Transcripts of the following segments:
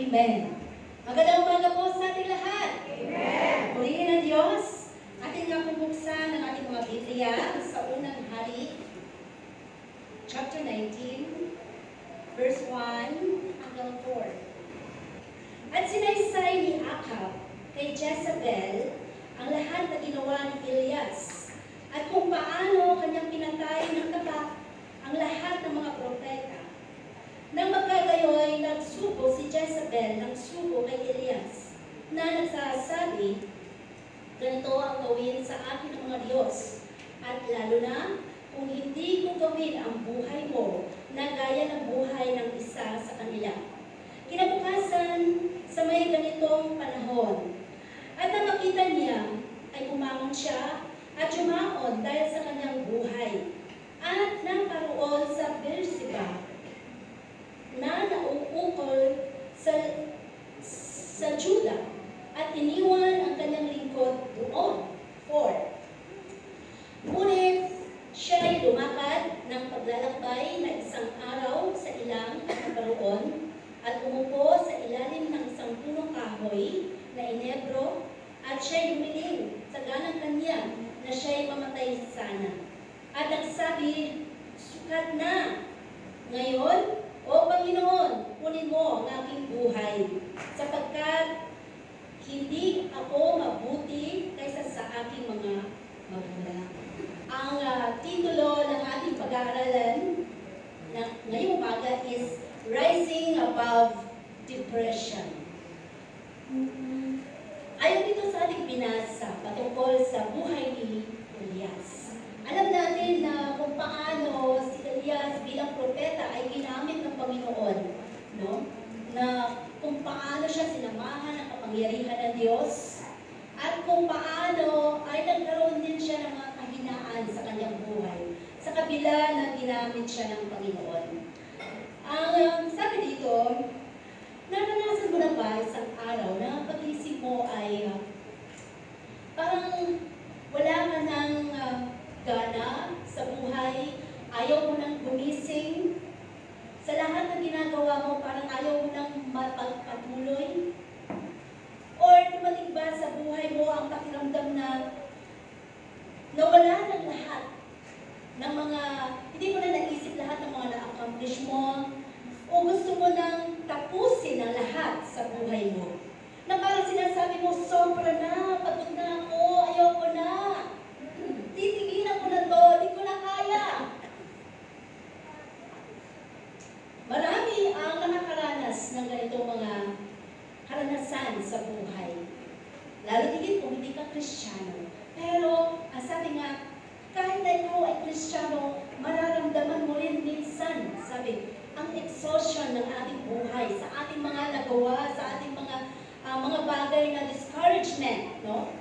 Amen. Magandang umaga po sa ating lahat. Amen. Purihin ang Diyos. Ating nga pumuksan ang ating mga Biblia sa unang hari, chapter 19, verse 1 hanggang 4. At sinaysay ni Ahab kay Jezebel ang lahat na ginawa ni Elias at kung paano kanyang pinatay ng tapat ang lahat ng mga propeta. Nang magkagayoy, nagsugo si Jezebel ng sugo kay Elias na nagsasabi, ganito ang gawin sa akin ng mga Diyos at lalo na kung hindi ko gawin ang buhay mo na gaya ng buhay ng isa sa kanila. Kinabukasan sa may ganitong panahon at nang makita niya ay bumangon siya at yumaon dahil sa kanyang buhay at naparoon sa Beersheba na nauukol sa Juda at iniwan ang kanyang lingkod doon. 4. Ngunit siya ay lumakad ng paglalakbay na isang araw sa ilang at naparoon at umupo sa ilalim ng isang punong kahoy na inebro at siya'y humiling sa ganang kanya na siya'y mamatay sana. At nagsabi, sukat na. Ngayon, O Panginoon, kunin mo ang aking buhay, sapagkat hindi ako mabuti kaysa sa aking mga magulang. Ang titulo ng ating pag-aaralan ngayong umaga is Rising Above Depression. Ayon dito sa ating binasa patungkol sa buhay ni Elias. Alam natin na kung paano si Elias bilang propeta ay ginamit ng Panginoon, no? Na kung paano siya sinamahan ng kapangyarihan ng Diyos at kung paano ay nagkaroon din siya ng mga kahinaan sa kanyang buhay sa kabila na ginamit siya ng Panginoon. Ang sabi dito, naranasan mo na ba isang araw na pag-isip mo ay parang wala ka ng gana sa buhay, ayaw mo nang gumising, sa lahat ng ginagawa mo parang ayaw mo nang mapagpatuloy? Or dumating ba sa buhay mo ang pakiramdam na nawala ng lahat ng mga, hindi mo na naisip lahat ng mga na-accomplish mo, o gusto mo nang tapusin ang lahat sa buhay mo? Na parang sinasabi mo, sobra na, pagod na ako, ayaw ko na. Titigilan ko na to, di ko na kaya. Marami ang nakakaranas ng ganitong mga karanasan sa buhay. Lalo tigit kung hindi ka Kristiyano. Pero, ang sabi nga, kahit na ikaw ay Kristiyano, mararamdaman mo rin minsan, sabi, ang exhaustion ng ating buhay, sa ating mga nagawa, sa ating mga bagay na discouragement, no?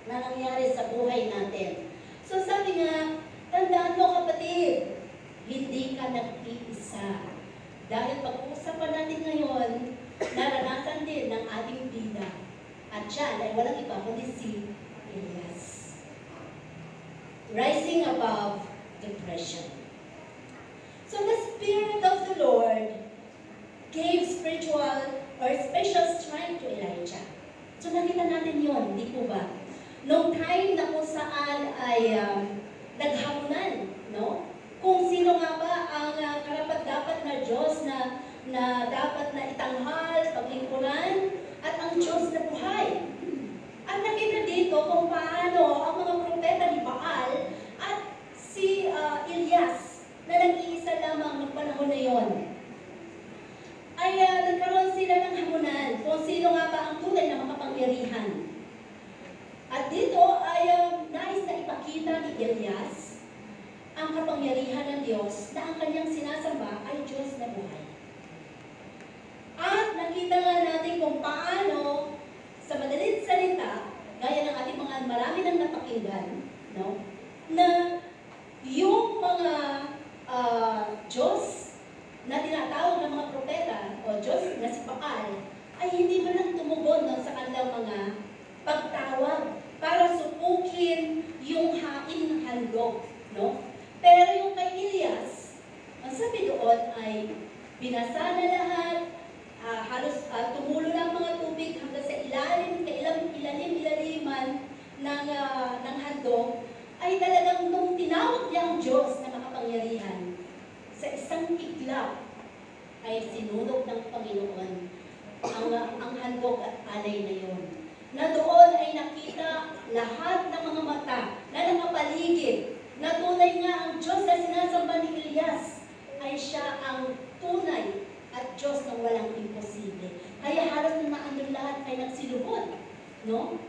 Na nangyari sa buhay natin. So sabi nga, tandaan mo kapatid, hindi ka nag-iisa. Dahil pag-uusapan natin ngayon, naranasan din ng ating bida. At siya ay walang iba kundi si Elias. Rising above depression. So the Spirit of the Lord gave spiritual or special strength to Elijah. So nakita natin yon, di po ba? Noong time na kung saan ay naghamunan, no? Kung sino nga ba ang karapat-dapat na Diyos na dapat na itanghal, paglingkuran, at ang Diyos na buhay. At nakita dito kung paano ang mga propeta ni Baal at si Elias na nag-iisa lamang ng panahon na yon, ay nagkaroon sila ng hamunan kung sino nga ba ang tunay na makapangyarihan. At dito ay nais na ipakita ni Elias ang kapangyarihan ng Diyos na ang kanyang sinasamba ay Diyos na buhay. At nakita nga natin kung paano, sa madaling salita, gaya ng ating mga marami nang napakinggan, no? Na yung mga Diyos na tinatawag ng mga propeta o Diyos na si Baal ay hindi man lang tumugon sa kanilang mga pagtawag para supukin yung hain ng handog, no? Pero yung kay Elias, ang sabi doon ay binasa na lahat, halos tumulo ng mga tubig hanggang sa ilaliman ng handog, ay talagang nung tinawag niya ang Diyos na makapangyarihan, sa isang iglap ay sinunog ng Panginoon ang handog at alay na yun. Na doon ay nakita lahat ng mga mata na nakapaligid na tunay nga ang Diyos na sinasamba ni Elias ay siya ang tunay at Diyos ng walang imposible. Kaya halos na maandun lahat ay nagsilubot. No?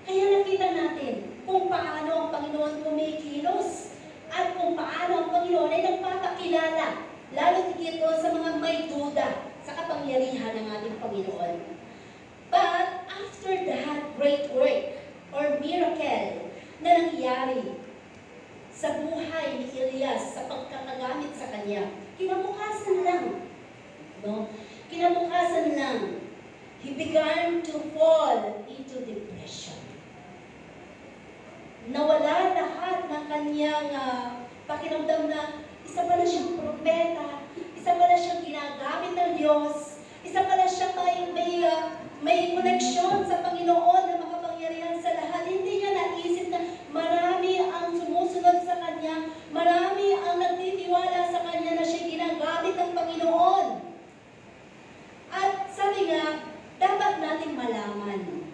Kaya nakita natin kung paano ang Panginoon kumikilos at kung paano ang Panginoon ay nagpapakilala, lalo dito sa mga may duda sa kapangyarihan ng ating Panginoon. But after that great work or miracle na nangyari sa buhay ni Elias sa pagkakagamit sa kanya, kinabukasan lang, no? Kinabukasan lang, he began to fall into depression. Nawala lahat ng kanyang pakiramdam na isa pala siyang propeta, isa pala siyang ginagamit ng Diyos, isa pala siyang may koneksyon sa Panginoon na makapangyarihan sa lahat. Hindi niya naisip na marami ang sumusunod sa kanya, marami ang nagtitiwala sa kanya na siya ginagamit ng Panginoon. At sabi nga, dapat nating malaman,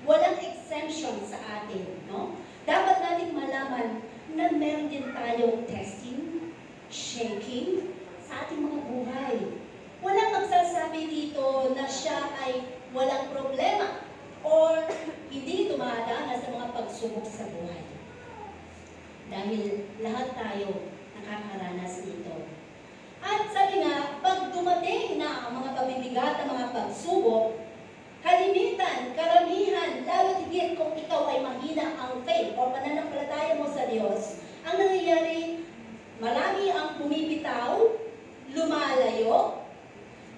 walang exemption sa atin, no? Dapat nating malaman na meron din tayong testing, shaking sa ating mga buhay. Walang magsasabi dito na siya ay walang problema or hindi dumadaan sa mga pagsubok sa buhay. Dahil lahat tayo nakakaranas nito. At sabi nga, pag dumating na ang mga pabibigat at mga pagsubok, kalimitan, karamihan, lalo higit kung ikaw ay mahina ang faith o pananampalataya mo sa Diyos, ang nangyayari, marami ang bumibitaw, lumalayo,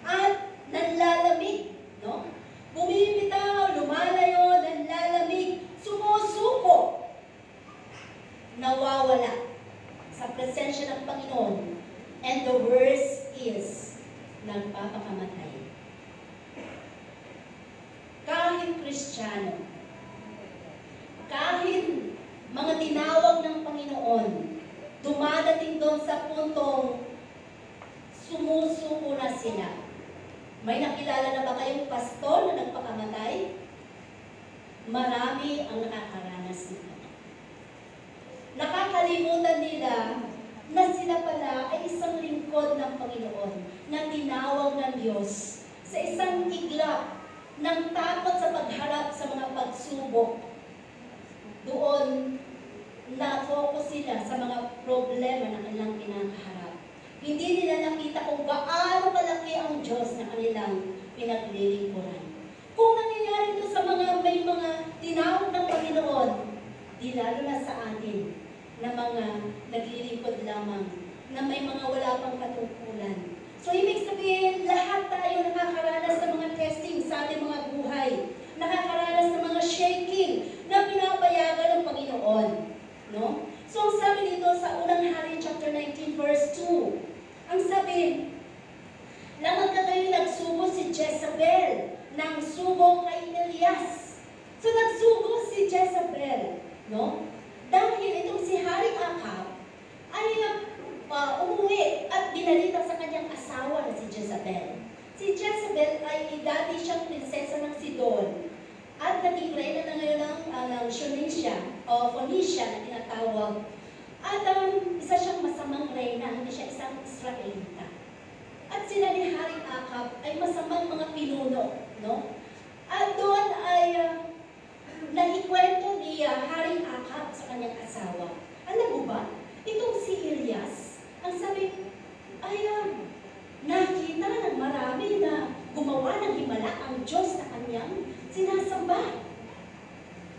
at nanlalamig, no? Bumibitaw, lumalayo, nanlalamig, sumusuko, nawawala sa presensya ng Panginoon. And the worst is, nagpapakamatay. Kahit Kristiyano, kahit mga tinawag ng Panginoon, dumadating doon sa puntong sumusuko na sila. May nakilala na ba kayong pastor na nagpakamatay? Marami ang nakakaranas nito. Nakakalimutan nila na sila pala ay isang lingkod ng Panginoon na tinawag ng Diyos sa isang iglap ng takot sa pagharap sa mga pagsubok. Doon na-focus sila sa mga problema na kanilang pinakaharap. Hindi nila nakita kung gaano kalaki ang Diyos na kanilang pinaglilingkuran. Kung nangyayari ito sa may mga tinawag ng Panginoon, di lalo na sa atin, na mga naglilingkod lamang, na may mga wala pang katungkulan. So, ibig sabihin, lahat tayo nakakaranas ng mga testing sa ating mga buhay. Nakakaranas ng mga shaking na pinapayagan ng Panginoon. No? So, ang sabi dito sa unang Hari, chapter 19, verse 2, ang sabi, lamang na kayo nagsugo si Jezebel ng sugo kay Elias. So, nagsugo si Jezebel, no? Dahil itong si Hari Ahab ay umuwi at binalita sa kanyang asawa na si Jezebel. Si Jezebel ay dati siyang prinsesa ng Sidon at naging reyna na ngayon ng Phoenicia o Phoenicia na tinatawag. At isa siyang masamang reyna, hindi siya isang Israelita. At sila ni Hari Ahab ay masamang mga pinuno, no? At doon ay naikwento ni Hari Ahab sa kanyang asawa. Alam mo ba, itong si Elias, ang sabi, ay nakita ng marami na gumawa ng himala ang Diyos na kanyang sinasamba.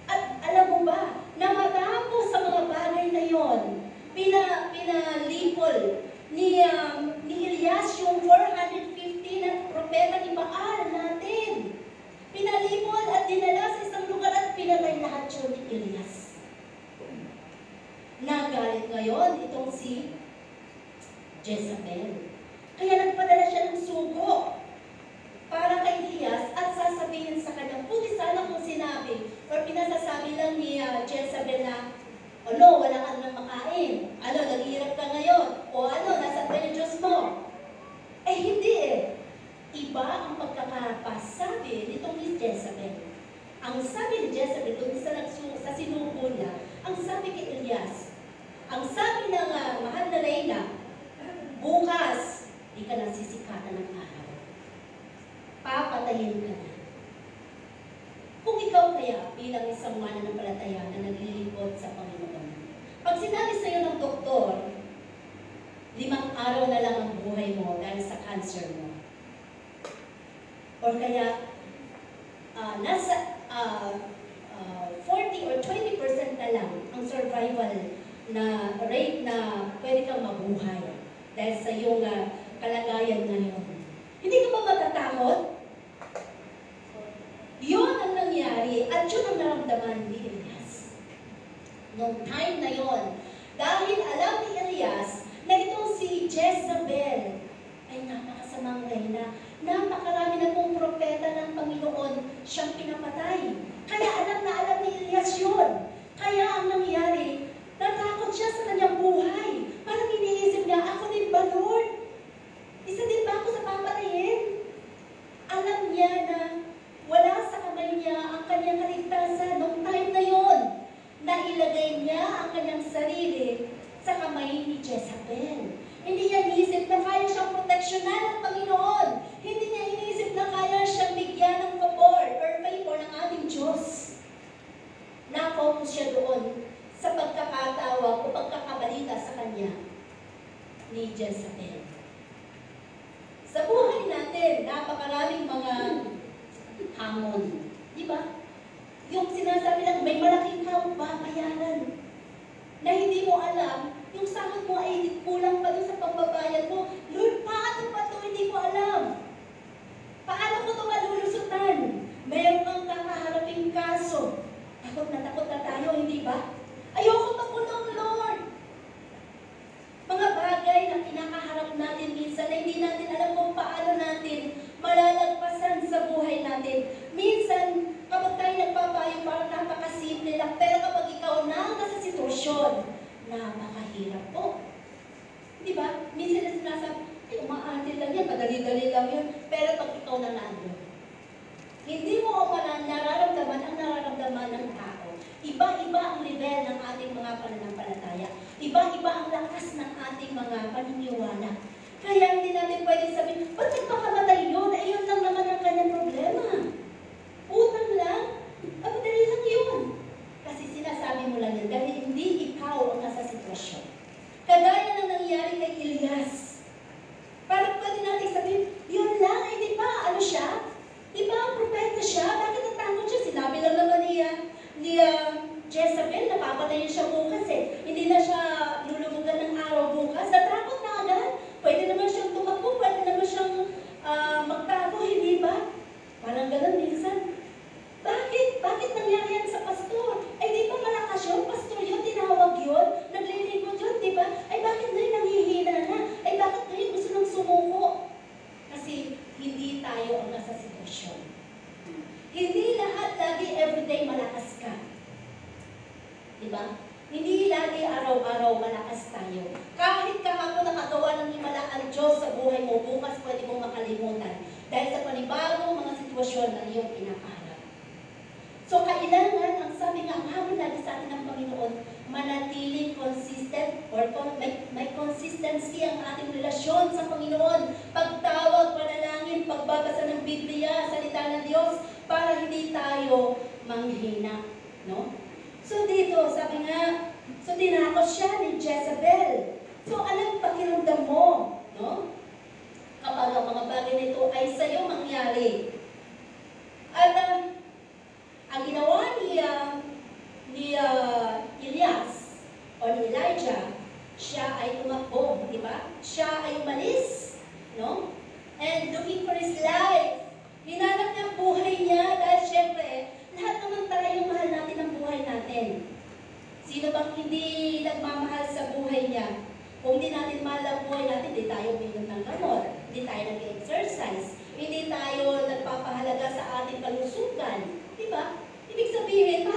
At alam mo ba, na matapos sa mga bagay na yon, pinalipol ni Elias yung 450 na propeta ni Baal natin. Or pinasasabi lang ni Jezebel na, ano, wala ka nang makain. Ano, naghihirap ka ngayon. O ano, nasa ba yung Diyos mo? Eh, hindi eh. Iba ang pagkakapasabi nitong ni Jezebel. Ang sabi ni Jezebel, doon sa sinubo niya, ang sabi kay Elias, ang sabi ng mahal na Reyna, bukas, di ka nang sisikatan ng araw. Papatayin ka na. Kung ikaw kaya bilang isang mananampalataya na naglilingkod sa Panginoon, pag sinabi sa iyo ng doktor, 5 araw na lang ang buhay mo dahil sa cancer mo. Or kaya, nasa 40 or 20% na lang ang survival na rate na pwede kang mabuhay dahil sa iyong kalagayan ngayon. Hindi ka ba matatakot? Yun ang nangyari at yun ang naramdaman ni Elias. Noong time na yon, dahil alam ni Elias na itong si Jezebel ay napakasamang reyna, napakarami na pong propeta ng Panginoon siyang pinapatay. Kaya alam na alam ni Elias yun. Kaya ang nangyari, natakot siya sa kanyang buhay. Parang iniisip niya, ako din ba, Lord? Isa din ba ako sa papatayin? Alam niya na wala sa kamay niya ang kanyang kaligtasan. Noong time na yon, nailagay niya ang kanyang sarili sa kamay ni Jezebel. Hindi niya iniisip na kaya siyang proteksyonan ng Panginoon. Hindi niya iniisip na kaya siyang bigyan ng favor ng ating Diyos. Na-focus siya doon sa pagkakatawag o pagkakabalita sa kanya ni Jezebel. Sa buhay natin, napakaraming mga hamon. Di ba? Yung sinasabi lang, may malaking babayaran na hindi mo alam, yung sahod mo ay kulang pa doon sa pagbabayad mo. Lord, paano pa ito? Hindi ko alam. Paano ko ito malulusutan? Mayroon kang kakaharaping kaso. Takot na tayo, hindi ba? Ayoko makulong, Lord. Mga bagay na kinakaharap natin minsan na hindi natin alam kung paano natin malalagpasan sa buhay natin. Minsan, kapag tayo nagpapayo, parang napakasimple lang. Pero kapag ikaw na nasa sitwasyon, napakahirap po. Di ba? Minsan na sinasabi, umaatil lang yan, madali-dali lang yun. Pero pag ikaw na nandun, hindi mo nararamdaman ang nararamdaman ng tao. Iba-iba ang level ng ating mga pananampalataya. Iba-iba ang lakas ng ating mga paniniwala. Kaya hindi natin pwede sabihin, ba't nagpakamatay yun? Eh, yun lang naman ang kanyang problema. Utang lang? Madali lang yun. Kasi sinasabi mo lang yun dahil hindi ikaw ang nasa sitwasyon. Kagaya ng nangyari kay Elias. Parang pwede natin sabihin, yun lang, eh di ba? Ano siya? Di ba ang propeta siya? Bakit natakot siya? Sinabi lang naman ni Jezebel na papatayin siya bukas eh. Hindi na siya lulubugan ng araw bukas. Natakot na agad. Pwede naman siyang tumakbo, pwede naman siyang magtago, hindi ba? Parang ganun minsan. Bakit nangyari yan sa pastor? Ay di ba malakas yun? Pastor yun, tinawag yun, naglilingkod yun, di ba? Ay bakit ngayon nanghihina na? Ay bakit ngayon gusto nang sumuko? Kasi hindi tayo ang nasa sitwasyon. Hindi lahat lagi everyday malakas ka. Di ba? Hindi lagi araw-araw malakas tayo. Kahit kahapon nakagawa ng himala ang Diyos sa buhay mo, bukas pwede mong makalimutan. Dahil sa panibagong mga sitwasyon na iyong pinakaharap. So kailangan, ang sabi nga, ang hamon lagi sa atin ng Panginoon, manatiling consistent or may consistency ang ating relasyon sa Panginoon. Pagtawag, panalangin, pagbabasa ng Biblia, salita ng Diyos, para hindi tayo manghina. No? So dito, sabi nga, so tinakot siya ni Jezebel. So anong pakiramdam mo? No? Kapag ang mga bagay nito ay sa'yo mangyari. At ang ginawa ni Elias o ni Elijah, siya ay tumakbo, di ba? Siya ay umalis, no? And looking for his life. Hinanap niya ang buhay niya dahil syempre, lahat naman tayo mahal natin ang buhay natin. Sino bang hindi nagmamahal sa buhay niya? Kung hindi natin mahal ang buhay natin, hindi tayo minum ng gamot, hindi tayo nag-exercise, hindi tayo nagpapahalaga sa ating kalusugan. Diba? Ibig sabihin,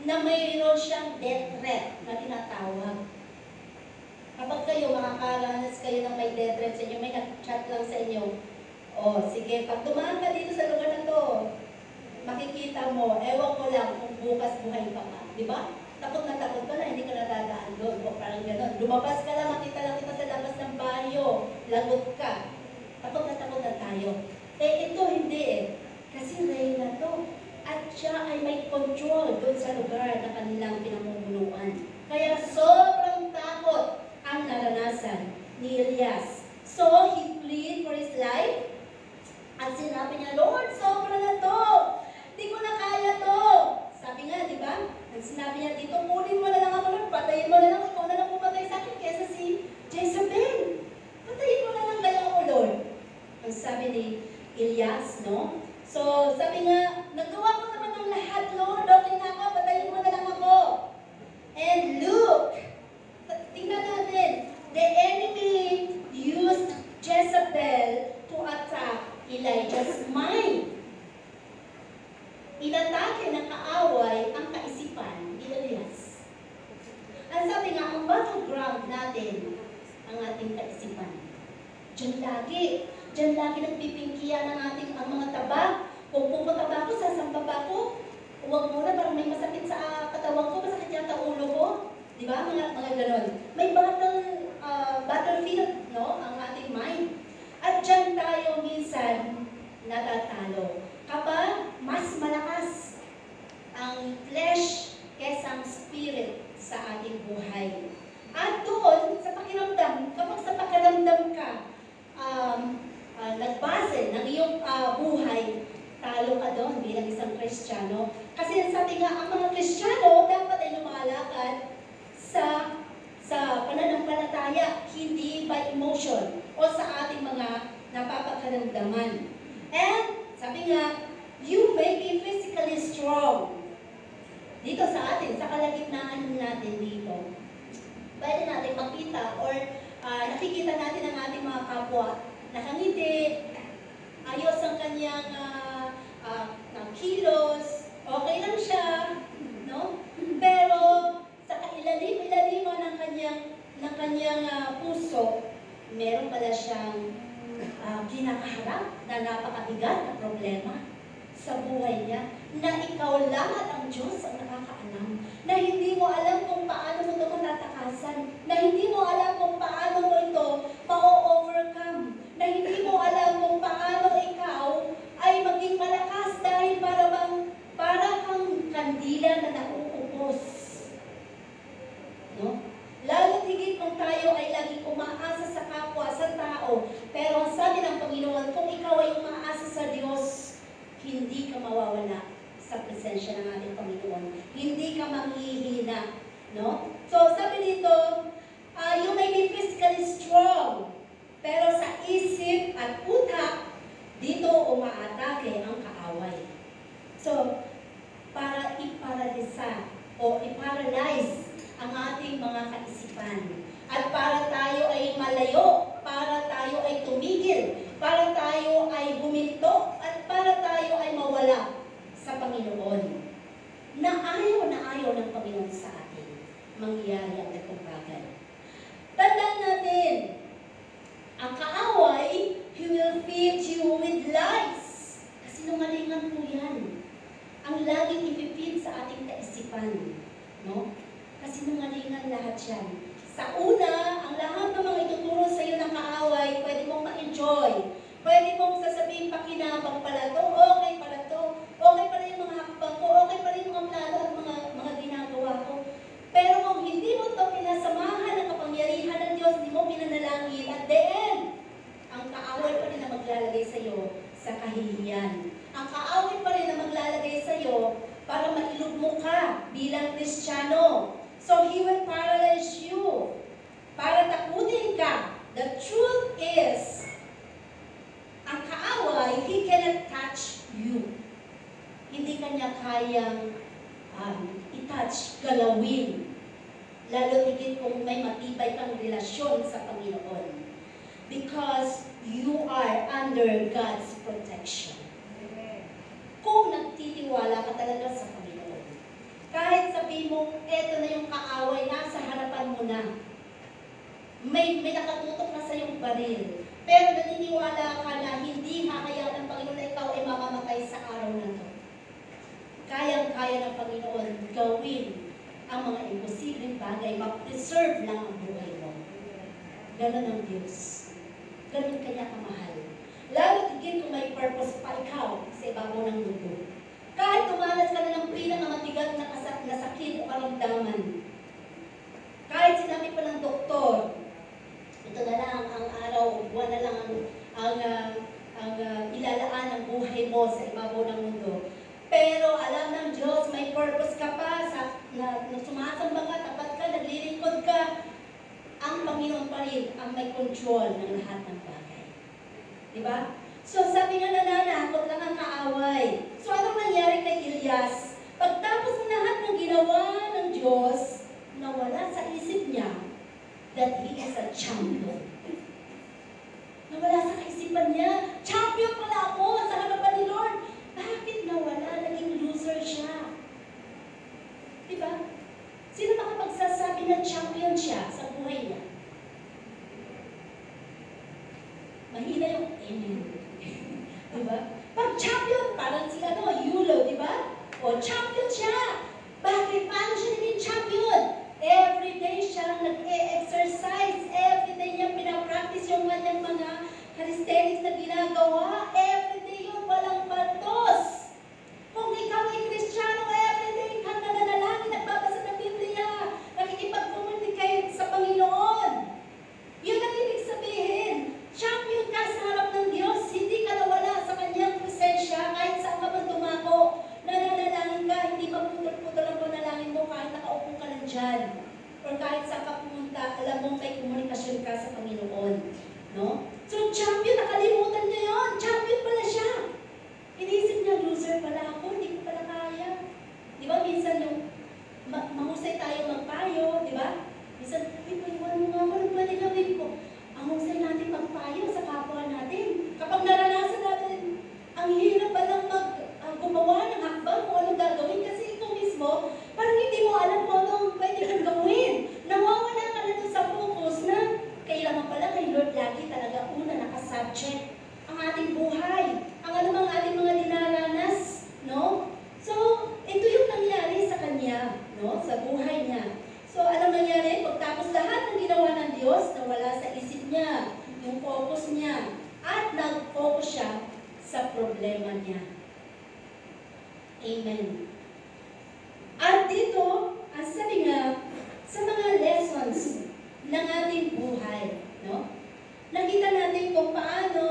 na mayroon siyang death threat na tinatawag. Kapag kayo makakaranas kayo ng may death threat sa inyo, may nag-chat lang sa inyo, oh, sige, pag dumaan ka dito sa lugar na to, makikita mo, ewan ko lang kung bukas buhay pa ka. Di ba? Takot na hindi ka nadadaan doon. O parang gano'n. Lumabas ka lang, makita lang kita sa labas ng baryo, lagot ka. Takot na tayo. Eh, ito hindi eh. Kasi Reyna to. At siya ay may control doon sa lugar na kanilang pinamumunuan. Kaya sobrang takot ang naranasan ni Elias. So, he pleaded for his life. At sinabi niya, Lord, sobra na to. Di ko na kaya to. Sabi nga, di ba? Ang sinabi niya dito, kunin mo na lang ako, Lord. Patayin mo na lang. Ikaw na lang pumatay sa akin kesa si Jezebel. Patayin mo na lang kaya ako, Lord. Ang sabi ni Elias, no? So, sabi nga, nagawa ko naman ng lahat, Lord. Okay na ako, patayin mo na lang ako. And look, tingnan natin, the enemy used Jezebel to attack Elijah's mind. Inatake ng kaaway ang kaisipan ni Elias. Ang sabi nga, ang battleground natin, ang ating kaisipan. Diyan lagi nagpipingkiya ng ating ang mga taba. Kung pupunta ba ako, sasamba ba ako? Huwag muna, parang may masakit sa katawan ko, masakit yata ulo ko. Di ba? Mga ganon. May battlefield, no? Ang ating mind. At dyan tayo minsan natatalo. Kapag mas malakas ang flesh kesa ang spirit sa ating buhay. At doon, sa pakiramdam, kapag sa pakiramdam ka, nagbase ng iyong buhay, talo ka doon bilang isang Kristiyano. Kasi sabi nga, ang mga Kristiyano dapat ay lumalakad sa pananampalataya, hindi by emotion o sa ating mga napapakaramdaman. And sabi nga, you may be physically strong. Dito sa atin, sa kalagitnaan natin dito, pwede natin makita or nakikita natin ang ating mga kapwa. Nakangiti, ayos ang kanyang kilos, okay lang siya, no? Pero sa kailalim-ilaliman ng kanyang puso, meron pala siyang kinakaharap na napakabigat na problema sa buhay niya, na ikaw lang at ang Diyos ang nakakaalam, na hindi mo alam kung paano mo ito matatakasan, na hindi mo alam kung paano mo ito ma-overcome, na hindi mo alam kung paano ikaw ay maging malakas dahil para kang kandila na nauupos. No? Lalo't higit kung tayo ay laging umaasa sa kapwa, sa tao. Pero sabi ng Panginoon, kung ikaw ay umaasa sa Diyos, hindi ka mawawala sa presensya ng ating Panginoon. Hindi ka manghihina. No? So sabi dito, you may be physically strong, pero sa isip at utak, dito umaatake ang kaaway. So, para iparalisa o iparalyze ang ating mga kaisipan. At para tayo ay malayo, para tayo ay tumigil, para tayo ay huminto, at para tayo ay mawala sa Panginoon. Na ayaw ng Panginoon sa atin, mangyayari ang itong bagay. Tandaan natin, ang kaaway, he will feed you with lies. Kasinungalingan po yan. Ang laging ipipid sa ating kaisipan. No? Kasinungalingan lahat yan. Sa una, ang lahat ng mga ituturo sa iyo ng kaaway, pwede mong ma-enjoy. Pwede mong sasabihin, pakinabang pala to, okay pala to, okay pala yung mga hakbang ko, okay pala yung mga plano at mga ginagawa ko. Pero kung hindi mo ito pinasamahan ng kapangyarihan ng Diyos, hindi mo pinanalangin, at the end, ang kaaway pa rin na maglalagay sa iyo sa kahihiyan. Ang kaaway pa rin na maglalagay sa iyo para mailog mo ka bilang Kristiyano. So, he will paralyze you. Para takutin ka. The truth is, ang kaaway, he cannot touch you. Hindi kanya kayang i-touch, galawin. Lalo higit kung may matibay kang relasyon sa Panginoon. Because you are under God's protection. Kung nagtitiwala ka talaga sa Panginoon. Kahit sa sabihin mo, eto na yung kaaway, nasa harapan mo na. May nakatutok na sa iyong baril. Pero naniniwala ka na hindi hakayaan ng Panginoon na ikaw ay mamamatay sa araw na ito. Kayang-kaya ng Panginoon gawin ang mga imposibleng bagay, ma-preserve lang ang buhay mo. Ganon ang Diyos. Ganon kanya kamahal. Lalo tigit kung may purpose pa ikaw sa ibabaw ng mundo. Kahit tumalas ka na ng pinakamatigas na sakit o karamdaman. Kahit sinabi pa ng doktor, ito na lang ang araw, buwan na lang ang ilalaan ng buhay mo sa ibabaw ng mundo. Pero alam ng Diyos, may purpose ka pa, na sumasamba ka, tapat ka, naglilingkod ka, ang Panginoon pa rin ang may control ng lahat ng bagay. Diba? So sabi nga nananakot lang ang kaaway. So anong nangyari kay Elias? Pagtapos ng lahat ng ginawa ng Diyos, nawala sa isip niya that he is a champion. Nawala sa kaisipan niya, champion pala ako sa harapan ni Lord. Bakit nawala? Naging loser siya. Diba? Sino makapagsasabi na champion siya sa buhay niya? Mahina yung amen. Diba? Pag champion, parang si Yulo, diba? O champion siya. Bakit? Paano siya naging champion? Every day siya nag-e-exercise. Every day niya pinapractice yung kanyang mga calisthenics na ginagawa. Every day yun, walang bantos. Kung ikaw ay Kristiyano, every day kang nananalangin, nagbabasa ng Biblia, nakikipag-communicate sa Panginoon. Yun ang ibig sabihin. Champion ka sa harap ng Diyos, hindi ka nawala sa kanyang presensya kahit saan ka man dumako. Nananalangin ka, hindi maputol-putol ang panalangin mo kahit nakaupo ka lang dyan. Or kahit saan ka pumunta, alam mo may komunikasyon ka sa Panginoon. No? So, champion, nakalimutan niya yun. Champion pala siya. Inisip niya, loser pala ako, hindi ko pala kaya. Di ba, minsan yung mahusay tayo magpayo, di ba? Minsan, iwan mo nga ako, nagpwede gawin ko. Ang husay natin magpayo sa kapwa natin. Kapag naranasan natin, ang hirap palang gumawa ng hakbang kung anong gagawin kasi ikaw mismo, parang hindi mo alam kung anong pwede kang gawin. Nawawala ka na doon sa focus na kailangan pala kay Lord lagi talaga una nakasubject ang ating buhay, ang anumang ating mga dinaranas, no? So, ito yung nangyari sa kanya, no? Sa buhay niya. So, anong nangyari? Pagtapos lahat ng ginawa ng Diyos, nawala sa isip niya, yung focus niya, at nag-focus siya sa problema niya. Amen. At dito, ang sabi nga, sa mga lessons ng ating buhay, no? Nakita natin kung paano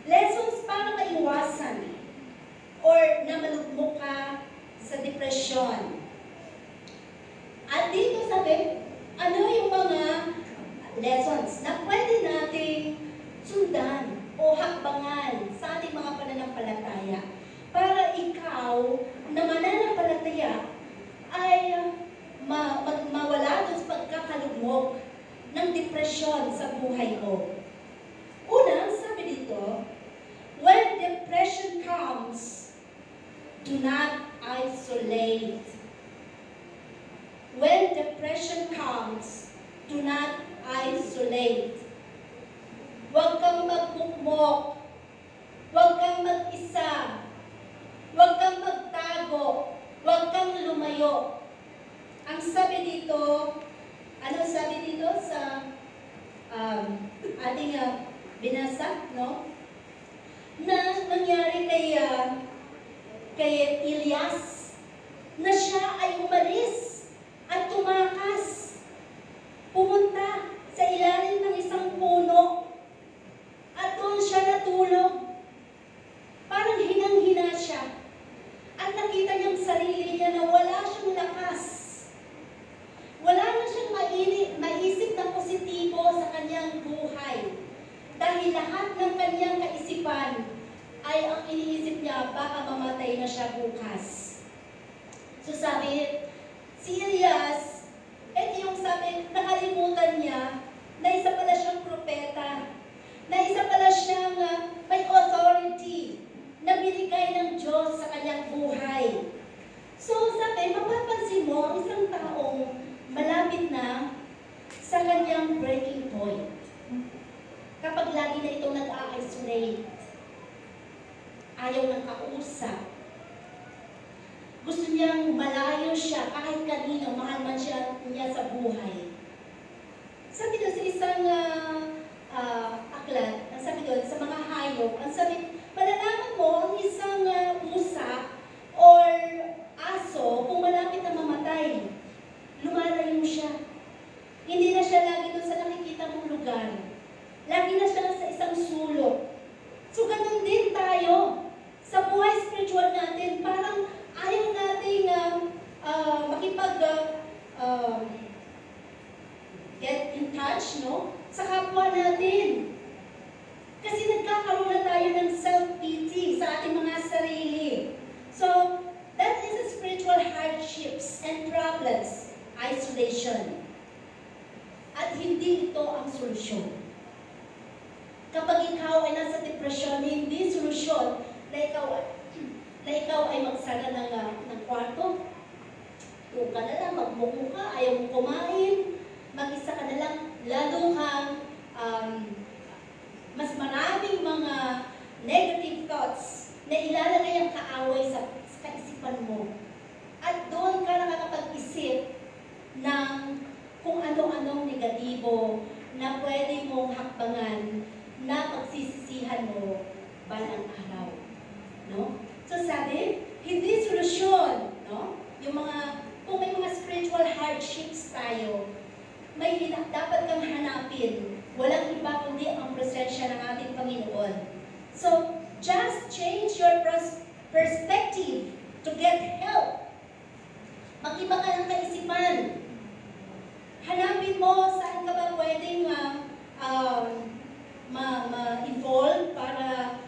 lessons para maiwasan or na malugmok ka sa depression. At dito sabi, ano yung mga lessons na pwede nating sundan o hakbangan sa ating mga pananampalataya para ikaw na mananampalataya ay mawala doon sa pagkakalugmok ng depression sa buhay mo. Una, sabi dito, when depression comes, do not isolate. When depression comes, do not isolate. Huwag kang magmukmok. Huwag kang mag-isa. Huwag kang magtago. Huwag kang lumayo. Ang sabi dito, ano sabi dito sa ating binasa, no? Na nangyari kay Elias, na siya ay umalis at tumakas. Pumunta sa ilalim ng isang puno at doon siya natulog. Parang hinang-hina siya. At nakita niyang sarili niya na wala siyang lakas. Wala na siyang maisip na positibo sa kanyang buhay. Dahil lahat ng kanyang kaisipan ay ang iniisip niya, baka mamatay na siya bukas. So sabi, si Elias, yung sabi, nakalimutan niya na isa pala siyang propeta, na isa pala siyang may authority na binigay ng Diyos sa kanyang buhay. ayaw ng kausap. Gusto niyang malayo siya kahit kanino, mahal man niya sa buhay. Sabi doon sa isang aklat, ang sabi doon, sa mga hayop, ang sabi, malalaman mo ang isang pusa or aso kung malapit na mamatay. Lumalayo siya. Hindi na siya lagi doon sa nakikita mong lugar. Lagi na siya sa isang sulok. So, ganun din tayo. Sa buhay spiritual natin, parang ayaw nating get in touch, no? Sa kapwa natin. Kasi nagkakaroon na tayo ng self-pity sa ating mga sarili. So, that is a spiritual hardships and problems, isolation. At hindi ito ang solusyon. Kapag ikaw ay nasa depression, hindi solusyon na ikaw ay magsara ng kwarto. Doon ka na lang, magmuko ka, ayaw mo kumain, mag-isa ka na lang, lalo kang mas maraming mga negative thoughts na ilalagay ang kaaway sa kaisipan mo. At doon ka nakakapag-isip ng kung ano-anong negatibo na pwede mong hakbangan na pagsisisihan mo balang araw. No? So sabi, hindi solusyon, no? Kung may mga spiritual hardships tayo, may dapat kang hanapin. Walang iba kundi ang presensya ng ating Panginoon. So, just change your perspective to get help. Mag-iba ka ng kaisipan. Hanapin mo saan ka ba pwedeng ma-involve para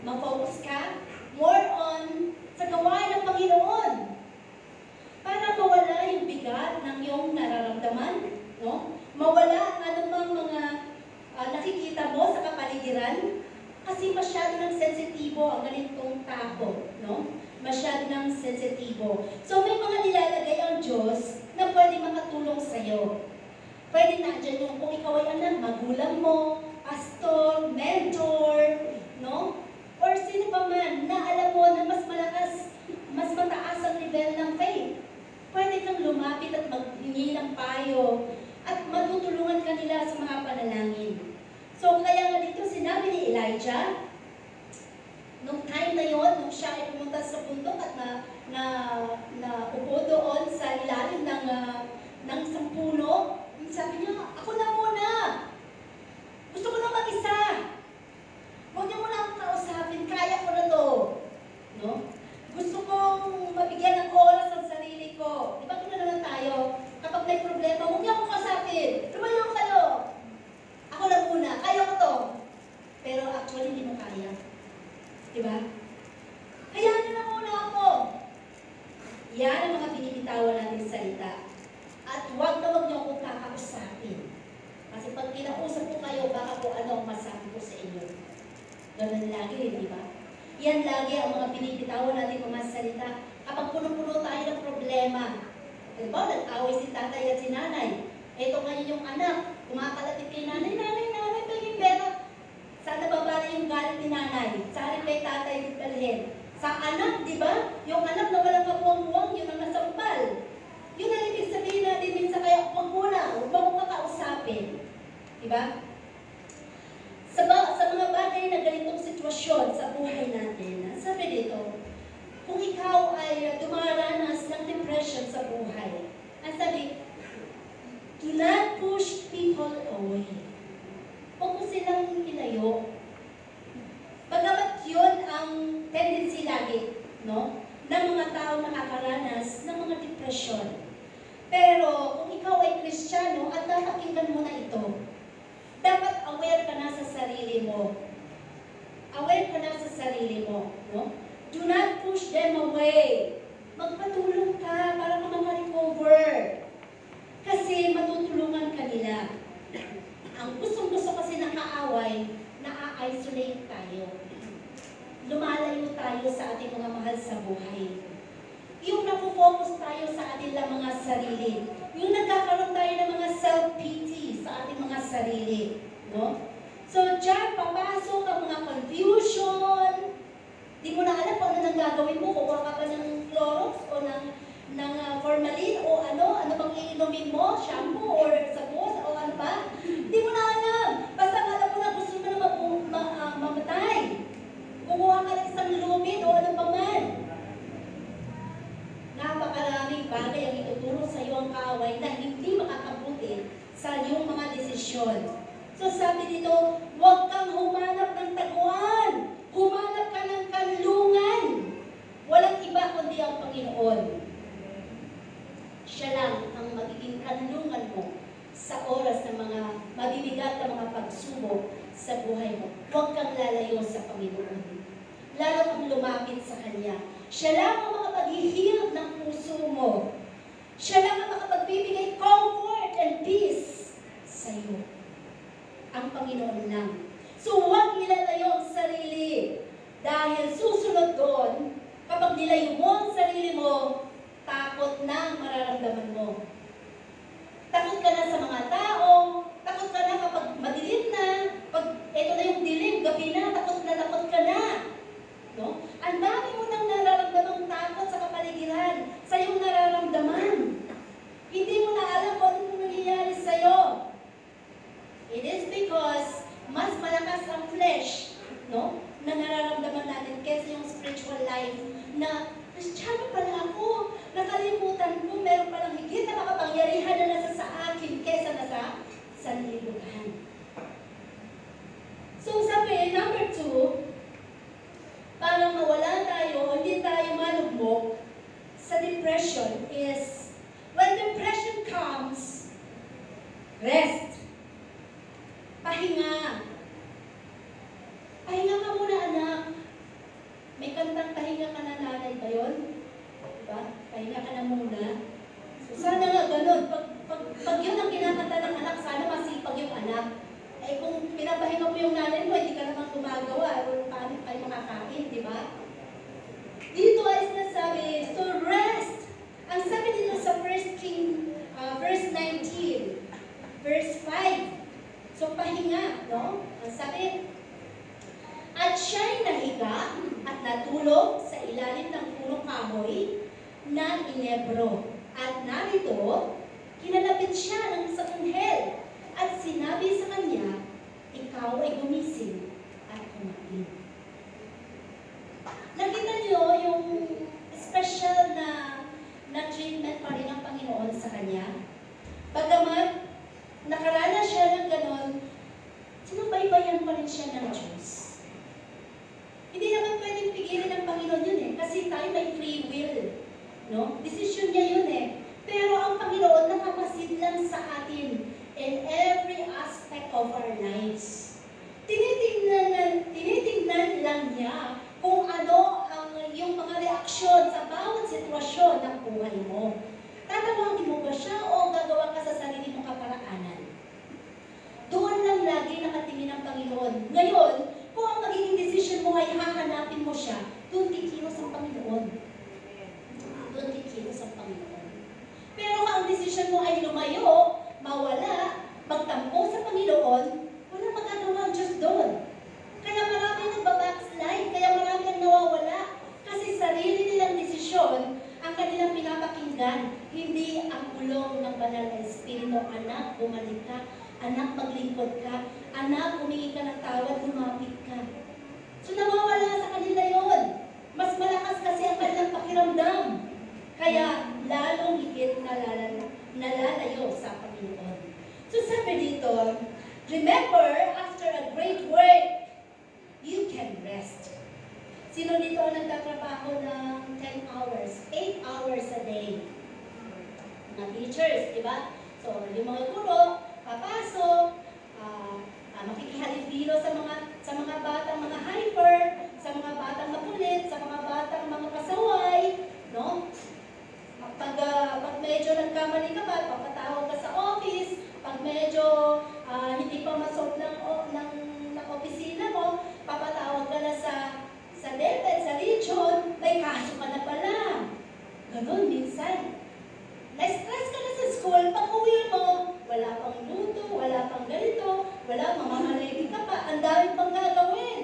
ma-focus ka more on sa gawain ng Panginoon. Para mawala yung bigat ng iyong nararamdaman, no? Mawala ang anumang mga nakikita mo sa kapaligiran kasi masyado ng sensitibo ang ganitong tao, no? Masyado ng sensitibo. So may mga nilalagay ang Diyos na pwede makatulong sa iyo. Pwede na dyan yung kung ikaw ay anak, magulang mo, pastor, mentor, no? Or sino pa man na alam mo na mas malakas, mas mataas ang level ng faith. Pwede kang lumapit at maghingi ng payo at matutulungan ka nila sa mga panalangin. So, kaya nga dito sinabi ni Elijah, nung time na yon, nung siya ay pumunta sa bundok at na upo doon sa ilalim ng isang puno, sabi niya, ako na muna. Gusto ko na mag-isa. Huwag niyo muna akong kausapin, kaya ko na to. No? Gusto kong mabigyan ng oras ang sarili ko. Di ba kung naman tayo, kapag may problema, huwag niyo akong kausapin. Lumayo kayo. Ako lang muna, kaya ko to. Pero actually, hindi mo kaya. Di ba? Hayaan niyo na muna ako. Yan ang mga binibitawan natin salita. At huwag niyo akong kakausapin. Kasi pag kinausap ko kayo, baka po ano ang masabi ko sa inyo. Ganun lagi, di ba? Yan lagi ang mga binibitawan natin mga salita. Kapag puno-puno tayo ng problema, di ba, nag-away si tatay at si nanay. Ito ngayon yung anak, kumakalapit kay nanay, paging pera. Sana babala yung galit ni nanay. Sa halip kay tatay, dalhin. Sa anak, di ba? Yung anak na walang kabuang-buang, yun ang nasampal. Yun ang ibig sabihin natin minsan kaya huwag muna, huwag mo kakausapin. Diba? Sa mga bagay na ganitong sitwasyon sa buhay natin, sabi dito, kung ikaw ay dumaranas ng depression sa buhay, ang sabi, do not push people away. Huwag mo silang ilayo. Bagamat yun ang tendency lagi, no? Ng mga tao nakakaranas ng mga depression. Pero kung ikaw ay Kristiyano at napakinggan mo na ito, dapat aware ka na sa sarili mo. Aware ka na sa sarili mo. No? Do not push them away. Magpatulong ka para ka makarecover. Kasi matutulungan ka nila. Ang gustong-gusto kasi ng kaaway, na-isolate tayo. Lumalayo tayo sa ating mga mahal sa buhay. Yung napofocus tayo sa ating mga sarili. Yung nagkakaroon tayo ng mga self-pity sa ating mga sarili. No? So, dyan papasok ang mga confusion, Di mo na alam kung ano nang gagawin mo. Kukuha ka pa ng Clorox o ng formalin o ano bang iinumin mo, shampoo or sabon o ano pa. Di mo na alam. Basta alam mo na gusto mo na mamatay. Kukuha ka ng isang lumit o ano pa man. Napakaraming bagay ang ituturo sa iyo ang kaaway na hindi makakabuti sa iyong mga desisyon. So sabi dito, huwag kang humanap ng taguan. Humanap ka ng kanlungan. Walang iba kundi ang Panginoon. Siya lang ang magiging kanlungan mo sa oras ng mga mabibigat na mga pagsubok sa buhay mo. Huwag kang lalayo sa Panginoon. Lalo kang lumapit sa Kanya. Siya lang ang makapag-heal ng puso mo. Siya lang ang makapagbibigay comfort and peace sa iyo. Ang Panginoon lang. So huwag nilalayo ang sarili. Dahil susunod doon, kapag nilayo mo ang sarili mo, takot na ang mararamdaman mo. Takot ka na sa mga tao, takot ka na kapag madilim na, pag eto na yung dilim, gabi na, takot ka na. No? Ang dami mo nang nararamdamang takot sa kapaligiran, sa iyong nararamdaman. Hindi mo na alam kung ano nangyayari sa iyo. It is because mas malakas ang flesh, no? Na nararamdaman natin kaysa yung spiritual life na Kristiyano pala ako, nakalimutan ko, meron palang higit na makapangyarihan na nasa sa akin kaysa nasa sanlibutan. So sabi, number 2, para mawala tayo, hindi tayo malugmok sa depression is, when depression comes, rest. Pahinga. Pahinga ka muna, anak. May kantang pahinga ka na, nanay ba yun? Diba? Pahinga ka na muna. So, sana nga ganun. Pag yun ang kinakanta ng anak, sana masipag yung anak. Eh kung pinapahinga mo yung nanay mo, hindi ka naman gumagawa. O paano kayo makakain, di ba? Dito ay sinasabi, so rest. Ang sabi dito sa 1 King, verse 19, verse 5. So pahinga, no? Ang sabi, at siya'y nahiga at natulog sa ilalim ng punong kahoy na inebro. At narito, kinalapit siya ng isang anghel at sinabi sa kanya, ikaw ay gumising at kumain. Nakita niyo yung special na treatment pa rin ng Panginoon sa kanya? Bagamat nakaranas siya ng ganon, sinubaybayan pa rin siya ng Diyos. Hindi naman pwedeng pigilin ng Panginoon yun kasi tayo may free will. No? Decision niya yun Pero ang Panginoon nakamasid lang sa atin in every aspect of our lives. Tinitingnan lang niya kung ano yung mga reaksyon sa bawat sitwasyon ng buhay mo. Tatawagin mo ba siya o gagawa ka sa sarili mong kaparaanan? Doon lang lagi nakatingin ang Panginoon. Ngayon, kung ang magiging decision mo ay hahanapin mo siya, doon kikilos ang Panginoon. Doon kikilos ang Panginoon. Pero kung ang decision mo ay lumayo, mawala, magtampo sa Panginoon, wala magagawa ang Diyos doon. Kaya marami nagbabackslide, kaya marami ang nawawala. Kasi sarili nilang desisyon ang kanilang pinapakinggan, hindi ang ulong ng banal na Espiritu. Anak, bumalik ka. Anak, maglingkod ka. Anak, humingi ka ng tawad, lumapit ka. So nawawala sa kanila yon. Mas malakas kasi ang kanilang pakiramdam. Kaya lalong higit nalalayo sa Panginoon. So sabi dito, remember, after a great work, you can rest. Sino dito ang nagtatrabaho ng 10 hours, 8 hours a day? Mga teachers, di ba? So, yung mga guro, papasok, makikihalubilo sa mga batang mga hyper, sa mga batang makulit, sa mga batang mga pasaway, no? Pag medyo nagkamali ka ba, papatawag ka sa office, pag medyo hindi pa masok ng opisina mo, papatawag ka na sa DepEd, sa region, may kaso ka na pala. Ganun, minsan. Na-stress ka na sa school, pag uwi mo, wala pang luto, wala pang ganito, wala, mamamalagi ka pa, ang dami pang gagawin.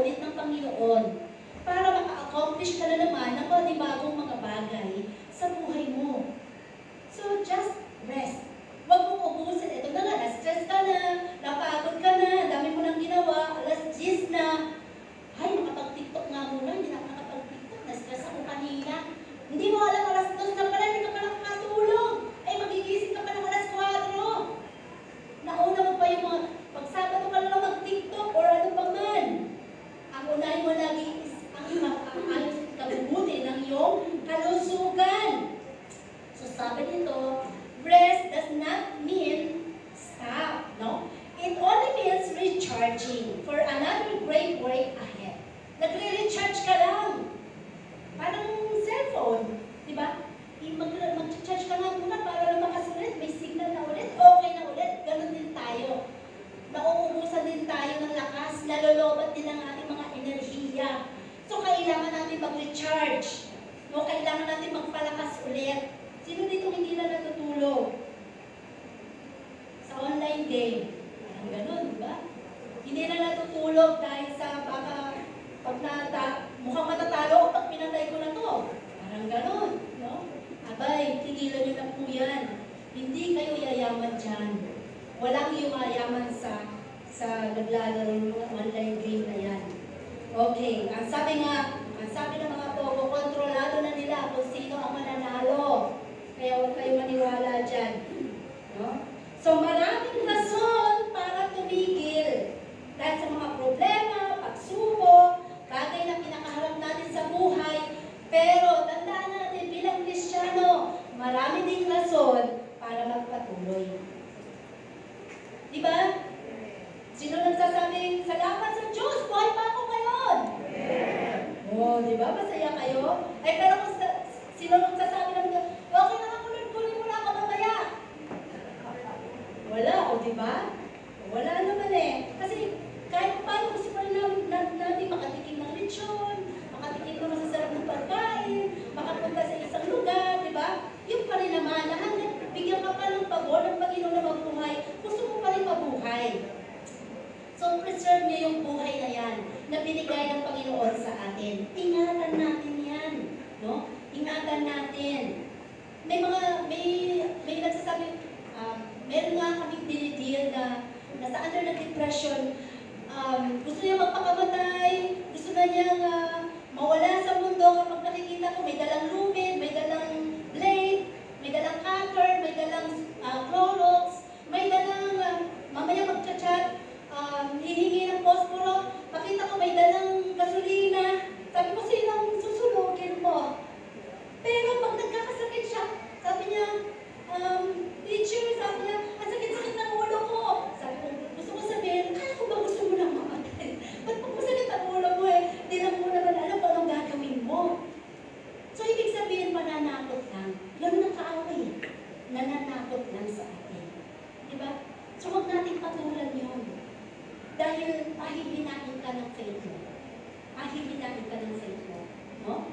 ulit ng Panginoon para maka-accomplish ka na naman ng panibagong mga bagay sa buhay mo. So, just rest. Huwag mong ubusin. Ito na nga, na-stress ka na, napagod ka na, dami mo nang ginawa, alas 10 na. Ay, makapag-tiktok nga muna, hindi na ako nakapag-tiktok, na-stress ako kanina. Hindi mo alam, alas 2 na pala, hindi ka pa nakakatulog. Ay, magigising ka pa ng alas 4. Nauna mo pa yung mga, pag Sabado ka na mag-tiktok or ano pa man. Ang unahin mo lagi is ang kabubuti ng iyong kalusugan. So sabi nito, rest does not mean stop, no? It only means recharging for another great work ahead. Nagre-recharge ka lang. Parang cellphone, di ba? Mag-charge ka nga muna para lang makasulit, may signal na ulit, okay na ulit, ganun din tayo. Nauubusan din tayo ng lakas, nalolobat din ang ating mga enerhiya. So, kailangan natin mag-recharge. No? Kailangan natin magpalakas ulit. Sino dito hindi na natutulog? Sa online game. Parang ganun, di ba? Hindi na natutulog dahil sa baka pag mukhang matatalo pag pinatay ko na to. Parang ganun, no? Abay, tigilan nyo na po yan. Hindi kayo yayaman dyan. Walang yumayaman sa naglalaro ng mga online game na yan. Okay, ang sabi ng mga pogo, kontrolado na nila kung sino ang mananalo. Kaya huwag kayo maniwala dyan. No? So maraming rason para tumigil. Dahil sa mga problema, pagsubok, bagay na pinakaharap natin sa buhay. Pero tandaan natin bilang Kristiyano, marami ding rason para magpatuloy. Diba? Sino nagsasabi, salamat sa Diyos, buhay pa ako ngayon? Oh, diba? Masaya kayo? Ay, pero kung sino nagsasabi lang, okay na ako, kunin mo na ako mamaya. Wala, o diba? Wala naman eh. Kasi kahit paano gusto pa rin natin makatikim ng lechon, makatikim ng masasarap ng pagkain, makapunta sa isang lugar, diba? Yung pa rin naman, bigyan ka pa ng pabor ng Panginoon na mabuhay, gusto mo pa rin mabuhay. So, preserve niyo yung buhay na yan, na binigay ng Panginoon sa atin. Ingatan natin yan, no? Ingatan natin. May nagsasabi, meron nga kaming dinidil na nasa under ng depression, gusto niya magpakamatay, gusto na niyang mawala sa mundo kapag nakikita ko may dalang lumid, may dalang blade, may dalang cutter, may dalang Clorox, may dalang, mamaya magchat-chat, hihingi ng posporo, pakita ko may dalang gasolina, sabi ko sinong susunugin mo. Pero pag nagkakasakit siya, sabi niya, teacher, sabi niya, ang sakit-sakit ng ulo ko. Sabi ko, gusto ko sabihin, kaya ko ba gusto mo lang mamatay? Ba't pag masakit ang ulo mo di lang mo naman alam kung anong gagawin mo. So, ibig sabihin, mananakot lang. Ganun ang kaaway. Nananakot lang sa atin. Diba? So, huwag natin patulan yun. Dahil ahihinain ka ng faith mo. Ahihinain ka ng faith mo. No?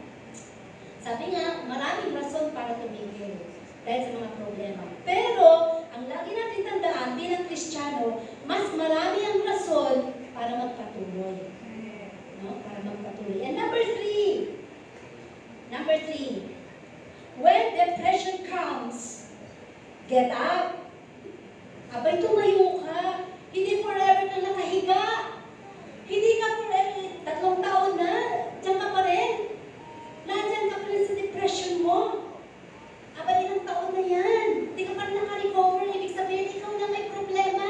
Sabi nga, maraming rason para tumigil dahil sa mga problema. Pero, ang lagi natin tandaan bilang Kristiyano, mas marami ang rason para magpatuloy. No? Para magpatuloy. And number three, when depression comes, get up. Abay, tumayo ka. Hindi forever ka nakahiga. Hindi ka forever, 3 taon na, diyan ka pa rin. Nandyan ka pa rin sa depression mo. Abay, ilang taon na yan. Hindi ka pa rin naka-recover. Ibig sabihin, ikaw na may problema.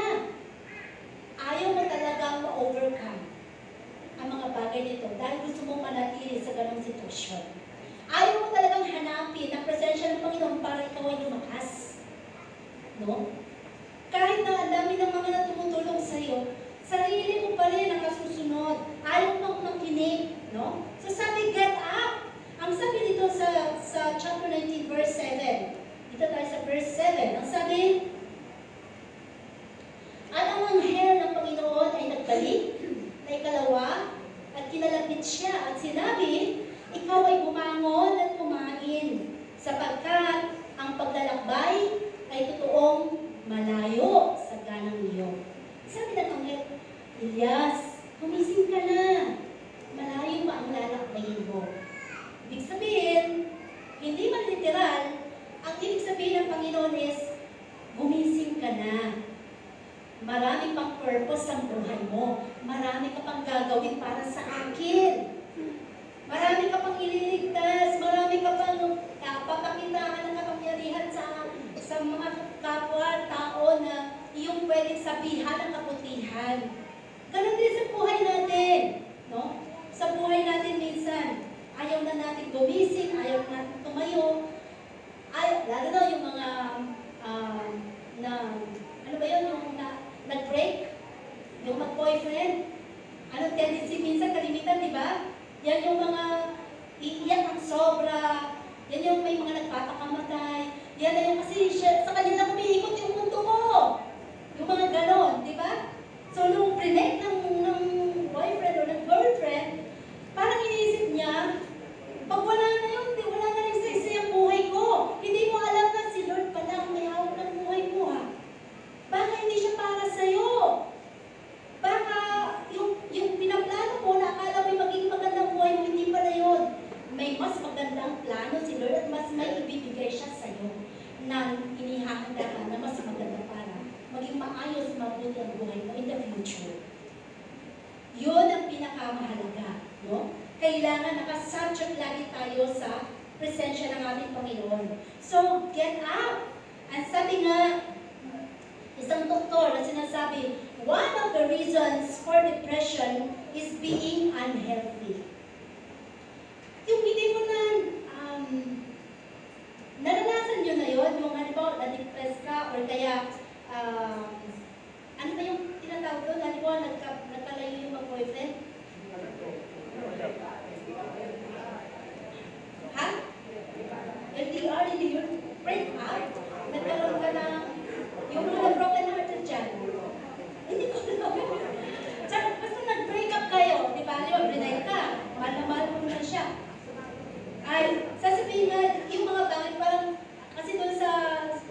Ayaw mo talagang ma-overcome ang mga bagay nito dahil gusto mong manatili sa ganong sitwasyon. Ayaw mo talagang hanapin ang presensya ng Panginoon para ikaw ay lumakas. No? Kahit na ang dami ng mga tumutulong sa iyo, sarili mo pa rin ang kasusunod. Ayaw mo makinig, no? So sabi, get up. Ang sabi dito sa chapter 19, verse 7. Dito tayo sa verse 7. Ang sabi, at ang anghel ng Panginoon ay nagbalik na ikalawa at kinalapit siya at sinabi, ikaw ay bumangon at kumain sapagkat ang paglalakbay ay totoong malayo sa ganang iyo. Sabi ng anghel, Elias, gumising ka na. gumising, ayaw natin tumayo. Lalo na yung mga, ano ba yun, yung nag-break, yung mag-boyfriend. Anong tendency minsan, kalimitan, di ba? Yan yung mga iiyak ang sobra, yan yung may mga nagpapakamatay, yan na yung kasi sa kanila umiikot yung mundo mo. Yung mga ganon, di ba? So, nung pre-net ng boyfriend o ng girlfriend, parang iniisip niya, pag wala na yun, wala na rin sa ang buhay ko. Hindi mo alam na si Lord pala ang may hawak ng buhay mo, ha? Baka hindi siya para sa'yo. Baka yung pinaplano mo na akala may magiging magandang buhay mo, hindi pala yun. May mas magandang plano si Lord at mas may ibibigay siya sa'yo na inihahanda ka na mas maganda para maging maayos, mabuti ang buhay mo in the future. Yun ang pinakamahalaga, no? Kailangan nakasubject lagi tayo sa presensya ng ating Panginoon. So, get up! Ang sabi nga, isang doktor na sinasabi, one of the reasons for depression is being unhealthy. Yung hindi mo na, naranasan nyo na yun, yung halimbawa, na-depress ka, or kaya, ano ba yung tinatawag doon? Halimbawa, nagkalayo yung mag-boyfriend? Ha? LDR, hindi yun? Break up? Nagkaroon ka ng, yung mga broken hearted dyan. Hindi ko alam. Tsaka, basta nag-break up kayo, di ba? Brinay ka, mahal na mahal mo na siya. Ay, sasabihin nga, yung mga bagay parang, kasi doon sa,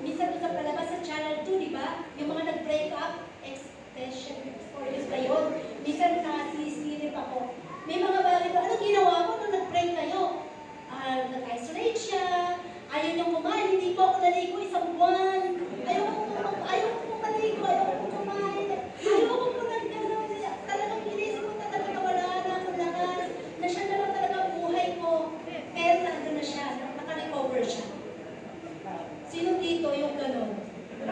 minsan doon sa palabas sa Channel 2, di ba? Yung mga nag-break up, extension stories ba yun? Minsan nasisilip ako. May mga bagay ba, ano ginawa mo nung nag-break kayo? Nag-isolate siya, ayaw niyong kumain, hindi po ako naligo isang buwan. Ayaw ko maligo, ayaw ko kumain. Ayaw ko po nag-gano'n. Talagang inisip ko talaga na wala na akong lakas. Na siya na lang talaga ang buhay ko. Pero nandun na siya, naka-recover siya. Sino dito yung gano'n?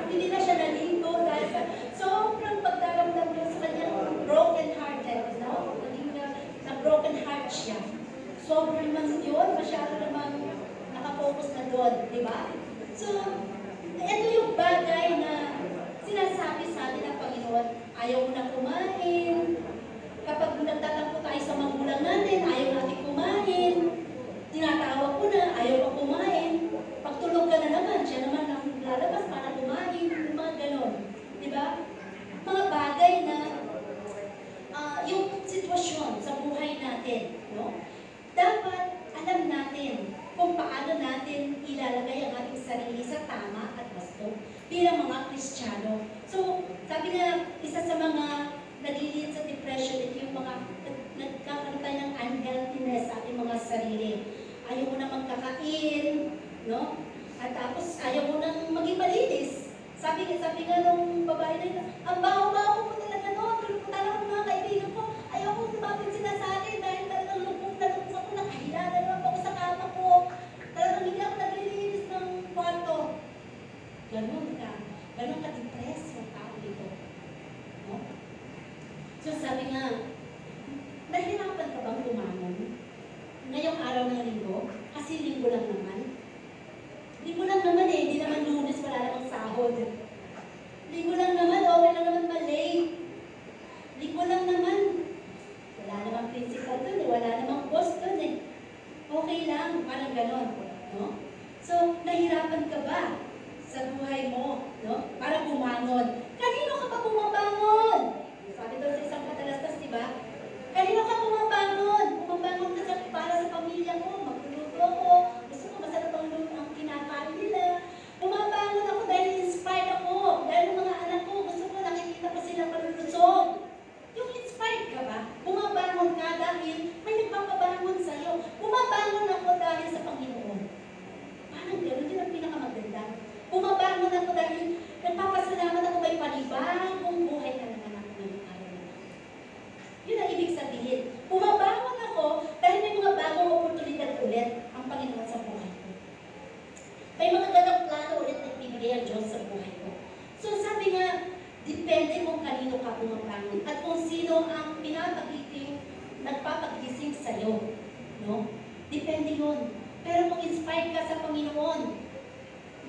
Hindi na siya naligo dahil sa sobrang pagdaramdam niya sa kanyang broken-hearted. No? Naging na broken heart siya. Sobrang naman yun, masyado naman nakafocus na doon, di ba? So, ito yung bagay na sinasabi sa atin ng Panginoon, ayaw mo na kumain. Kapag nagtatampo tayo sa magulang natin, ayaw natin kumain. Tinatawag ko na, ayaw pa kumain. Pagtulog ka na naman, siya naman ang lalabas para kumain, mga ganon. Di ba? Mga bagay na yung sitwasyon sa buhay natin, no? Dapat alam natin kung paano natin ilalagay ang ating sarili sa tama at wasto bilang mga Kristiyano. So, sabi nga, isa sa mga naglilid sa depression, ito yung mga nagkakaroon tayo ng unhealthiness sa ating mga sarili. Ayaw mo na magkakain, no? At tapos, ayaw mo nang maging malinis. Sabi nga nung babae na ito, ang baho-baho mo talaga noon. Tulog talaga mga kaibigan ko. Ayaw ko lumapit sila sa akin dahil talagang lupong ako. Nakahila na naman ako sa kama ko. Talagang hindi ako naglilinis ng kwarto. Ganon ka depress yung tao dito. No? So sabi nga, nahirapan ka bang lumangon? Ngayong araw ng linggo? Kasi linggo lang naman. Linggo lang naman hindi naman Lunes, wala namang sahod. Linggo lang naman, okay lang naman ma-late. Linggo lang naman. Wala namang principal dun wala namang boss dun Okay lang, parang ganon. No? So, nahirapan ka ba sa buhay mo? No? Para bumangon. Kanino ka pa bumabangon? Sabi doon sa isang katalastas, di ba? Kanino ka bumabangon? Bumabangon ka para sa pamilya mo. Magluluto ako. Gusto ko masarap ang kinakain nila. Bumabangon ako dahil inspired ako. Dahil yung mga anak ko, gusto ko nakikita ko sila malulusog. Yung inspired ka ba? Bumabangon ka dahil may nagpapabangon sa'yo. Bumabangon ako dahil sa Panginoon. Parang gano'n din ang pinakamaganda. Bumabangon ako dahil nagpapasalamat ako may panibagong buhay na nanganak ngayong araw na ito. Yun ang ibig sabihin. Bumabangon ako dahil may mga bagong oportunidad ulit ang Panginoon sa buhay ko. May mga ganang plano ulit na ibibigay ang Diyos sa buhay ko. So sabi nga, depende kung kanino ka bumabangon at kung sino ang nagpapagising sa'yo. No? Depende yun. Pero kung inspired ka sa Panginoon,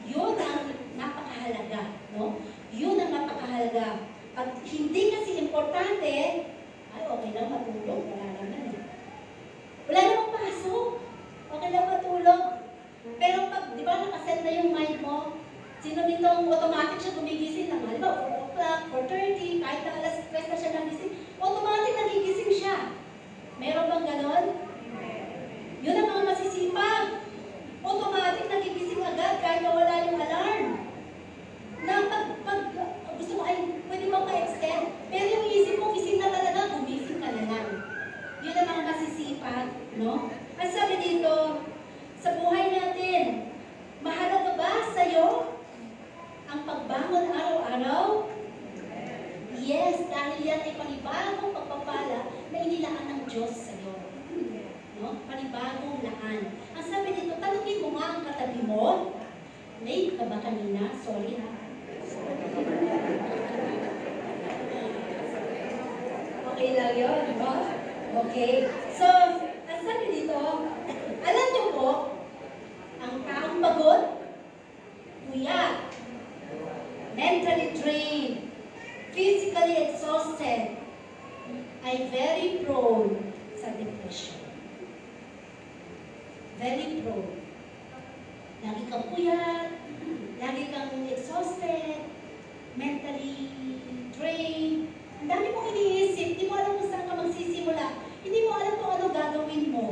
yun ang napakahalaga, no? Yun ang napakahalaga. At hindi kasi importante, ay okay lang matulog, wala naman eh. Wala namang pasok, okay lang matulog. Pero pag, di ba, nakaset na yung mind mo, sino dito ang automatic siya gumigising ng halimbawa, 4 o'clock, 4:30, kahit na alas 3 na siya nagising, automatic nagigising siya. Meron bang ganon? Yun ang mga masisipag. Automatic nagigising agad kahit na wala yung alarm. Na pag gusto mo ay pwede mo ka-extend, pero yung isip mo, gising na talaga, gumising ka na lang. Yun ang mga masisipag, no? At sabi dito, sa buhay natin, mahalaga ba sa'yo ang pagbangon araw-araw? Yes, dahil yan ay panibagong pagpapala na inilaan ng Diyos sa'yo. No? Panibagong laan. Ang sabi dito, tanungin mo nga ang katabi mo. Late ka ba kanina? Sorry ha. Okay lang yun, no? Okay. So, ang sabi dito, alam niyo po, ang taong pagod, puyat, mentally drained, physically exhausted, ay very prone sa depression. Very prone. Lagi kang puyat, lagi kang exhausted, mentally drained. Ang dami mong iniisip, hindi mo alam kung saan ka magsisimula, hindi mo alam kung ano gagawin mo.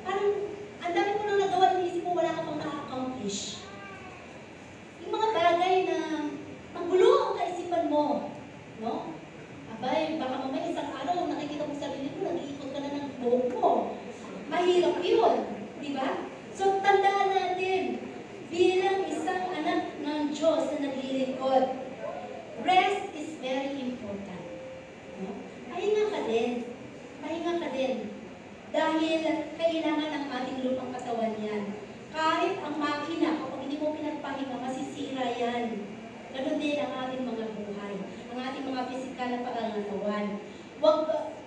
Parang, ang dami mo nang nagawa, iniisip mo, wala ka pang na-accomplish. Yung mga bagay na magulo ang kaisipan mo, no? Abay, baka mamaya isang araw, nakikita mo sa sarili mo, nag-iikot ka na ng buhok mo. Mahirap yun, di ba? So, tandaan natin, bilang isang anak ng Diyos na naglilingkod, rest is very important. No? Pahinga ka din. Pahinga ka din. Dahil kailangan ng ating lupang katawan yan. Kahit ang makina, kapag hindi mo pinagpahinga, masisira yan. Ganon din ang ating mga buhay, ang ating mga pisikal na pangangatawan. Huwag,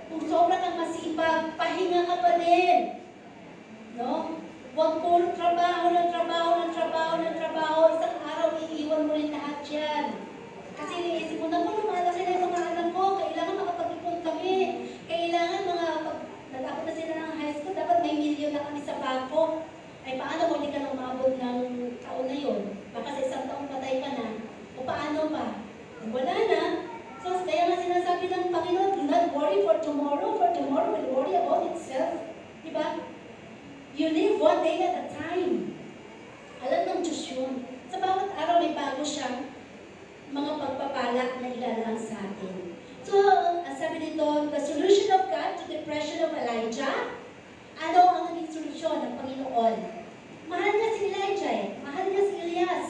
kung sobra kang masipag, pahinga ka pa din. No? Huwag puro trabaho ng trabaho ng trabaho ng trabaho. Isang araw, iiwan mo rin lahat yan. Kasi iniisip mo, naku, lumalaki na yung mga anak ko, kailangan makapag-ipon kami. Kailangan mga, pag natapos na sila ng high school, dapat may milyon na kami sa bangko. Ay paano kung hindi ka nang maabot ng taon na yun? Baka sa isang taong patay ka na. O paano pa? Wala na. So, kaya nga sinasabi ng Panginoon, do not worry for tomorrow will worry about itself. Diba? You live one day at a time. Alam ng Diyos yun. Sa bawat araw may bago siyang mga pagpapala na ilalang sa atin. So, sabi dito, the solution of God to the depression of Elijah, ano ang naging solusyon ng Panginoon? Mahal niya si Elijah eh. Mahal niya si Elias.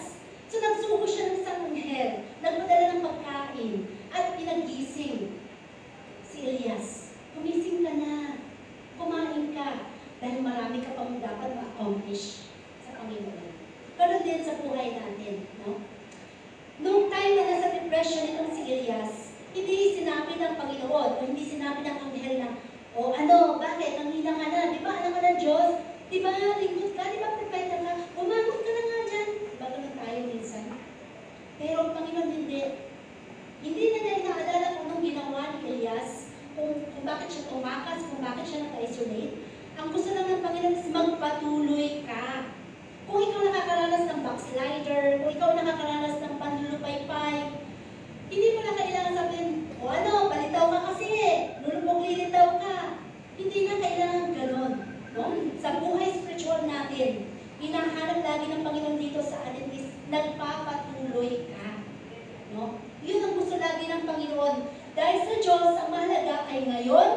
So, nagsugo siya ng isang anghel, nagpadala ng pagkain, at pinagising si Elias. Kumising ka na. Kumain ka. Dahil marami ka pang dapat ma-accomplish sa Panginoon. Pero din sa buhay natin, no? Noong time na nasa depression itong si Elias, hindi sinabi ng Panginoon, o hindi sinabi ng anghel na, o ano, bakit? Ang hila ka na, di ba? Alam ka ng Diyos? Di ba? Lingkod ka? Di ba? Prepare ka? Umagot ka na nga dyan. Bago na tayo minsan. Pero ang Panginoon hindi. Hindi na dahil naalala kung anong ginawa ni Elias, kung bakit siya tumakas, kung bakit siya naka-isolate. Ang gusto lang ng Panginoon is magpatuloy ka. Kung ikaw nakakaranas ng backslider, kung ikaw nakakaranas ng panlulupaypay, hindi mo na kailangan sabihin, o ano, palitaw ka kasi, lulubog lilitaw ka. Hindi na kailangan ganon. No? Sa buhay spiritual natin, hinahanap lagi ng Panginoon dito sa atin is nagpapatuloy ka. No? Yun ang gusto lagi ng Panginoon. Dahil sa Diyos, ang mahalaga ay ngayon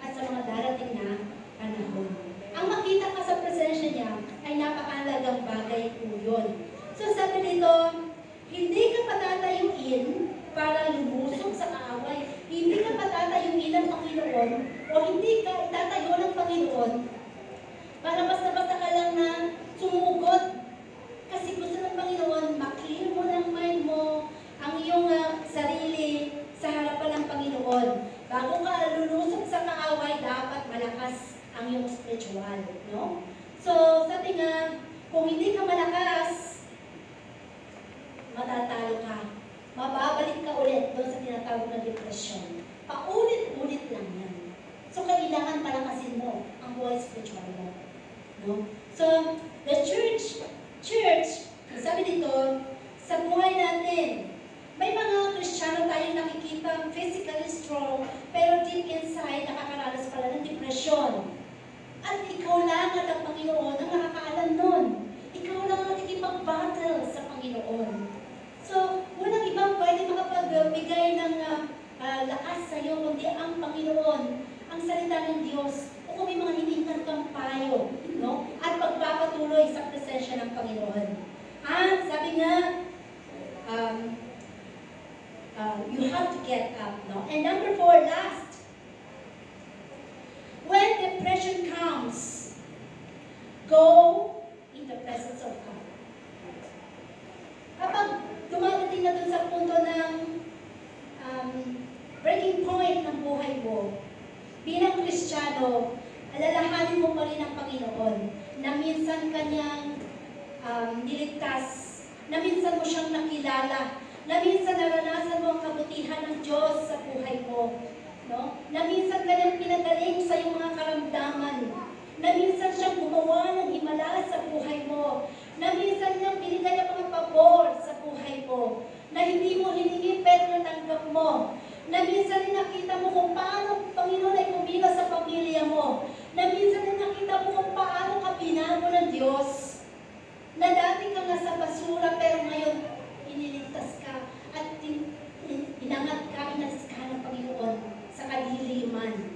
at sa mga darating na panahon. Ang makita ka sa presensya niya ay napakahalagang bagay po yun. So sabi dito, hindi ka patatayuin para lumusok sa kaaway. yung spiritual, no? So, sabi nga, kung hindi ka malakas, matatalo ka. Mababalik ka ulit doon sa tinatawag na depression. Paulit-ulit lang yan. So, kailangan palakasin mo ang buhay spiritual mo. No? So, the church, sabi dito, sa buhay natin, may mga Kristiyano tayong nakikita physically strong, pero deep inside, nakakaranas pala ng depression. At ikaw lang at ang Panginoon ang nakakaalam nun. Ikaw lang ang nakikipag-battle sa Panginoon. So, walang ibang pwede makapagbigay ng lakas sa iyo, kundi ang Panginoon, ang salita ng Diyos, o kung may mga hiningan kang payo, no? At pagpapatuloy sa presensya ng Panginoon. At sabi nga, you have to get up, no? And number 4, last, when depression comes, go in the presence of God. Kapag dumadating na dun sa punto ng breaking point ng buhay mo, bilang Kristiyano, alalahanin mo pa rin ang Panginoon na minsan kanyang niligtas, na minsan mo siyang nakilala, na minsan naranasan mo ang kabutihan ng Diyos sa buhay mo, no? Na minsan kanyang pinagaling sa iyong mga karamdaman, na minsan siyang gumawa ng himala sa buhay mo, na minsan niyang binigay ang mga pabor sa buhay mo, na hindi mo hiningi pero natanggap mo, na minsan din nakita mo kung paano ang Panginoon ay kumilos sa pamilya mo, na minsan din nakita mo kung paano ka binago ng Diyos, na dati ka nasa basura pero ngayon iniligtas ka at inangat ka, inalis ka ng Panginoon sa kadiliman.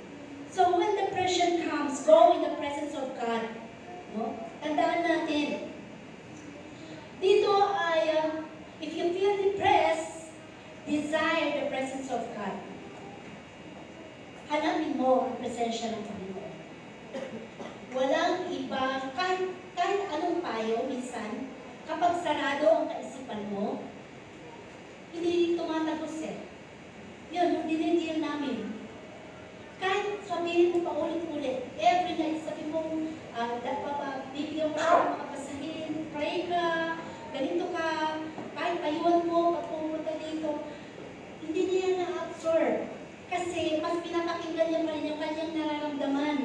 So when depression comes, go in the presence of God. No? Tandaan natin, dito ay, if you feel depressed, desire the presence of God. Hanapin mo ang presensya ng Panginoon. Walang iba, kahit anong payo, minsan, kapag sarado ang kaisipan mo, hindi tumatagos eh. Yun, yung dinidil namin. Kahit sabihin mo pa ulit-ulit, every night, sabi mo, bibigyan mo siya ng mga basahin, pray ka, ganito ka, kahit ayuan mo, pag pumunta dito, hindi niya na-absorb. Kasi mas pinapakinggan niya pa rin yung kanyang nararamdaman.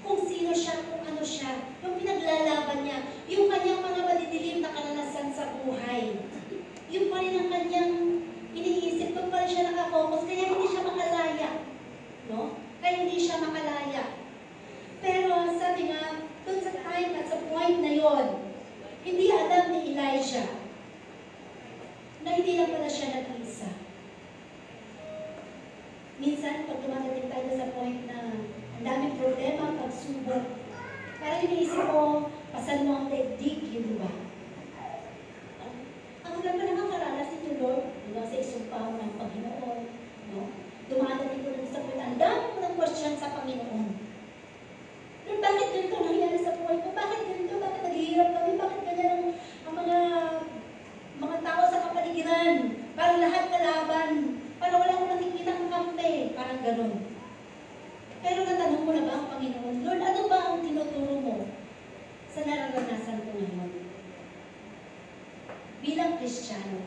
Kung sino siya, kung ano siya, yung pinaglalaban niya, yung kanyang mga madidilim na karanasan sa buhay. Yung pa rin ang kanyang iniisip, doon pa rin siya nakafocus, kaya hindi siya makalaya. No? Kaya hindi siya makalaya. Pero sabi nga, doon sa time at sa point na yon, hindi alam ni Elijah na hindi lang pala siya nag-iisa. Minsan, pag dumadating tayo sa point na ang daming problema, pagsubok, parang iniisip ko, pasal mo ang daigdig, yun ba? Ang ulan pa naman karalas ito, Lord, hanggang sa isumpa mo ng Panginoon. No? Dumadating ko lang sa point, ang dami ko ng question sa Panginoon. Lord, bakit ganito nangyari sa buhay ko? Bakit ganito? Bakit naghihirap kami? Bakit ganyan ang mga tao sa kapaligiran? Parang lahat kalaban. Parang wala akong nakikita ng kampe. Parang ganun. Pero natanong mo na ba ang Panginoon? Lord, ano ba ang tinuturo mo sa nararanasan ko ngayon? Bilang Kristiyano.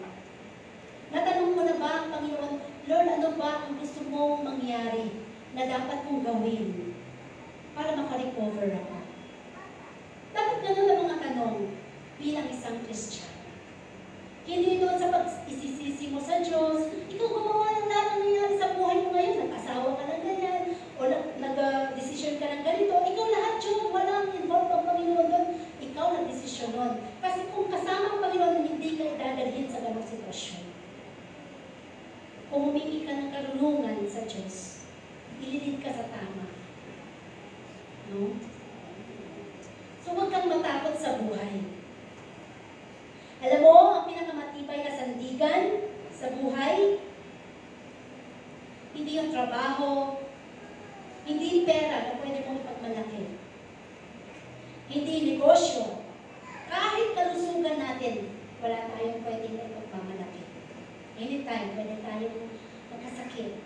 Natanong mo na ba ang Panginoon? Lord, ano ba ang gusto mong mangyari na dapat mong gawin para makarecover ako? Dapat ganun ang mga tanong bilang isang Kristiyano. Hindi doon sa pag-isisisi mo sa Diyos, ikaw gumawa ng lahat ng nangyari sa buhay mo ngayon, nag-asawa ka ng ganyan, o nag-decision ka ng ganito, ikaw lahat yun, walang involved ang Panginoon doon, ikaw nag-decision nun. Kasi kung kasama ang Panginoon, hindi ka idadalhin sa ganong sitwasyon. Kung humingi ka ng karunungan sa Diyos, ililid ka sa tama. No? So huwag kang matakot sa buhay. Alam mo, ang pinakamatibay na sandigan sa buhay, hindi yung trabaho, hindi yung pera na pwede mong ipagmalaki. Hindi negosyo. Kahit kalusugan natin, wala tayong pwedeng ipagmamalaki. Anytime, pwede tayong magkasakit.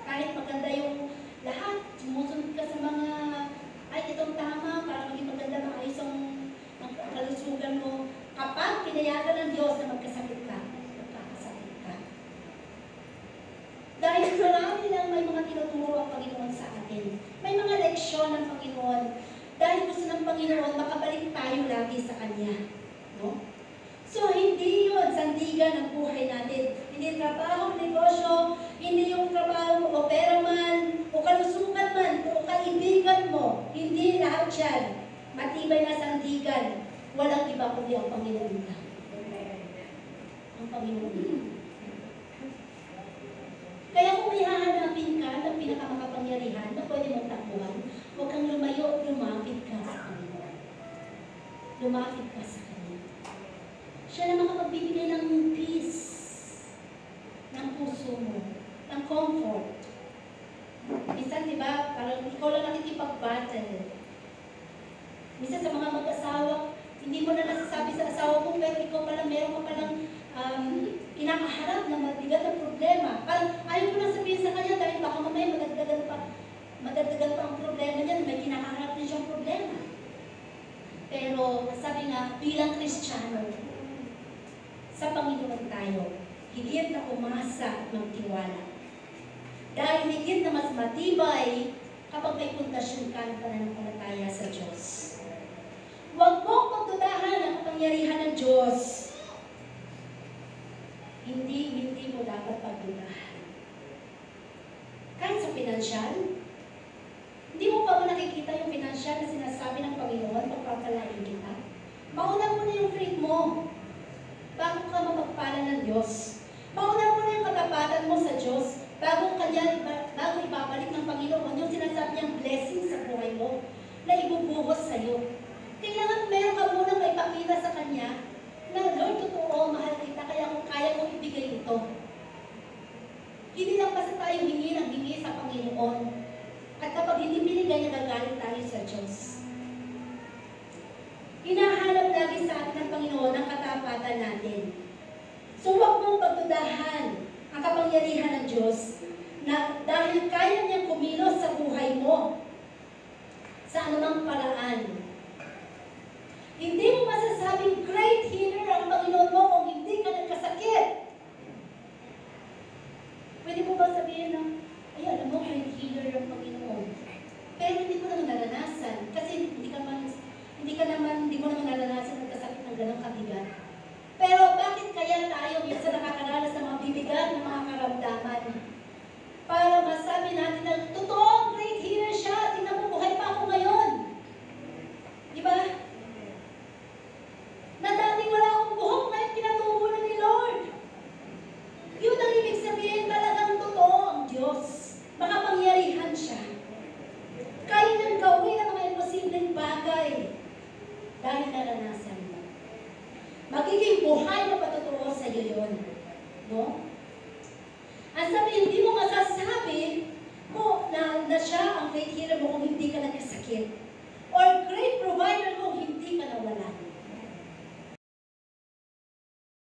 Kahit maganda yung lahat, sumusunod ka sa mga, ay, ito ng Panginoon, makabalik tayo lagi sa Kanya. No? So, hindi yun sandigan ng buhay natin. Hindi trabaho, negosyo, hindi yung trabaho o pera man, o kalusugan man, o kaibigan mo. Hindi lahat yan. Matibay na sandigan. Walang iba kundi ang Panginoon lang. Ang Panginoon lang. Kaya kung may hahanapin ka ng pinakamakapangyarihan na pwede mong takbuhan, huwag kang lumayo, lumapit ka sa Panginoon. Lumapit ka sa Kanya. Siya na makapagbibigay ng peace, ng puso mo, ng comfort. Minsan, di ba, parang ikaw lang nakikipag-battle. Minsan sa mga mag-asawa, hindi mo na nasasabi sa asawa mo, pero ikaw pala, meron ka palang kinakaharap ng mabigat na problema. Parang ayaw mo lang sabihin sa kanya dahil baka mamaya madagdagan pa ang problema niya, may kinakaharap din siyang problema. Pero sabi nga, bilang Kristiyano, sa Panginoon tayo, higit na umasa at magtiwala. Dahil higit na mas matibay kapag may pundasyon ka ng pananampalataya sa Diyos. Huwag mong pagdudahan ang kapangyarihan ng Diyos. Hindi mo dapat pagdudahan. Kahit sa pinansyal, hindi mo pa ba nakikita yung pinansyal na sinasabi ng Panginoon pagpapalain kita? Mauna mo na yung faith mo bago ka mapagpala ng Diyos. Mauna mo na yung katapatan mo sa Diyos bago ibabalik ng Panginoon yung sinasabi niyang blessing sa buhay mo na ibubuhos sa iyo. Kailangan meron ka munang maipakita sa Kanya na, Lord, totoo, mahal kita, kaya kung kaya mo ibigay ito. Hindi lang kasi tayo hingi ng hingi sa Panginoon. At kapag hindi binigay, nagagalit tayo sa Diyos. Hinahanap lagi sa atin ng Panginoon ang katapatan natin. So huwag mong pagdudahan ang kapangyarihan ng Diyos na dahil kaya niyang kumilos sa buhay mo sa anumang paraan. Hindi mo masasabing great healer ang Panginoon mo kung hindi ka nagkasakit. Pwede mo ba sabihin na, ay, alam mo, great healer ang Panginoon. Pero hindi mo naman naranasan. Kasi hindi mo naman naranasan nagkasakit ng ganong kabigat. Pero bakit kaya tayo minsan nakakaranas ng mga bibigat ng mga karamdaman? Para masabi natin na, totoo, great healer siya. Tingnan mo, buhay pa ako ngayon. Di ba? Na dati wala akong buhok, ngayon pinatubo na ni Lord. Yun ang ibig sabihin, talagang totoo ang Diyos. Makapangyarihan siya. Kaya nang gawin ang mga imposibleng bagay dahil naranasan mo. Magiging buhay na patotoo sa iyo yun. No? Ang sabi, hindi mo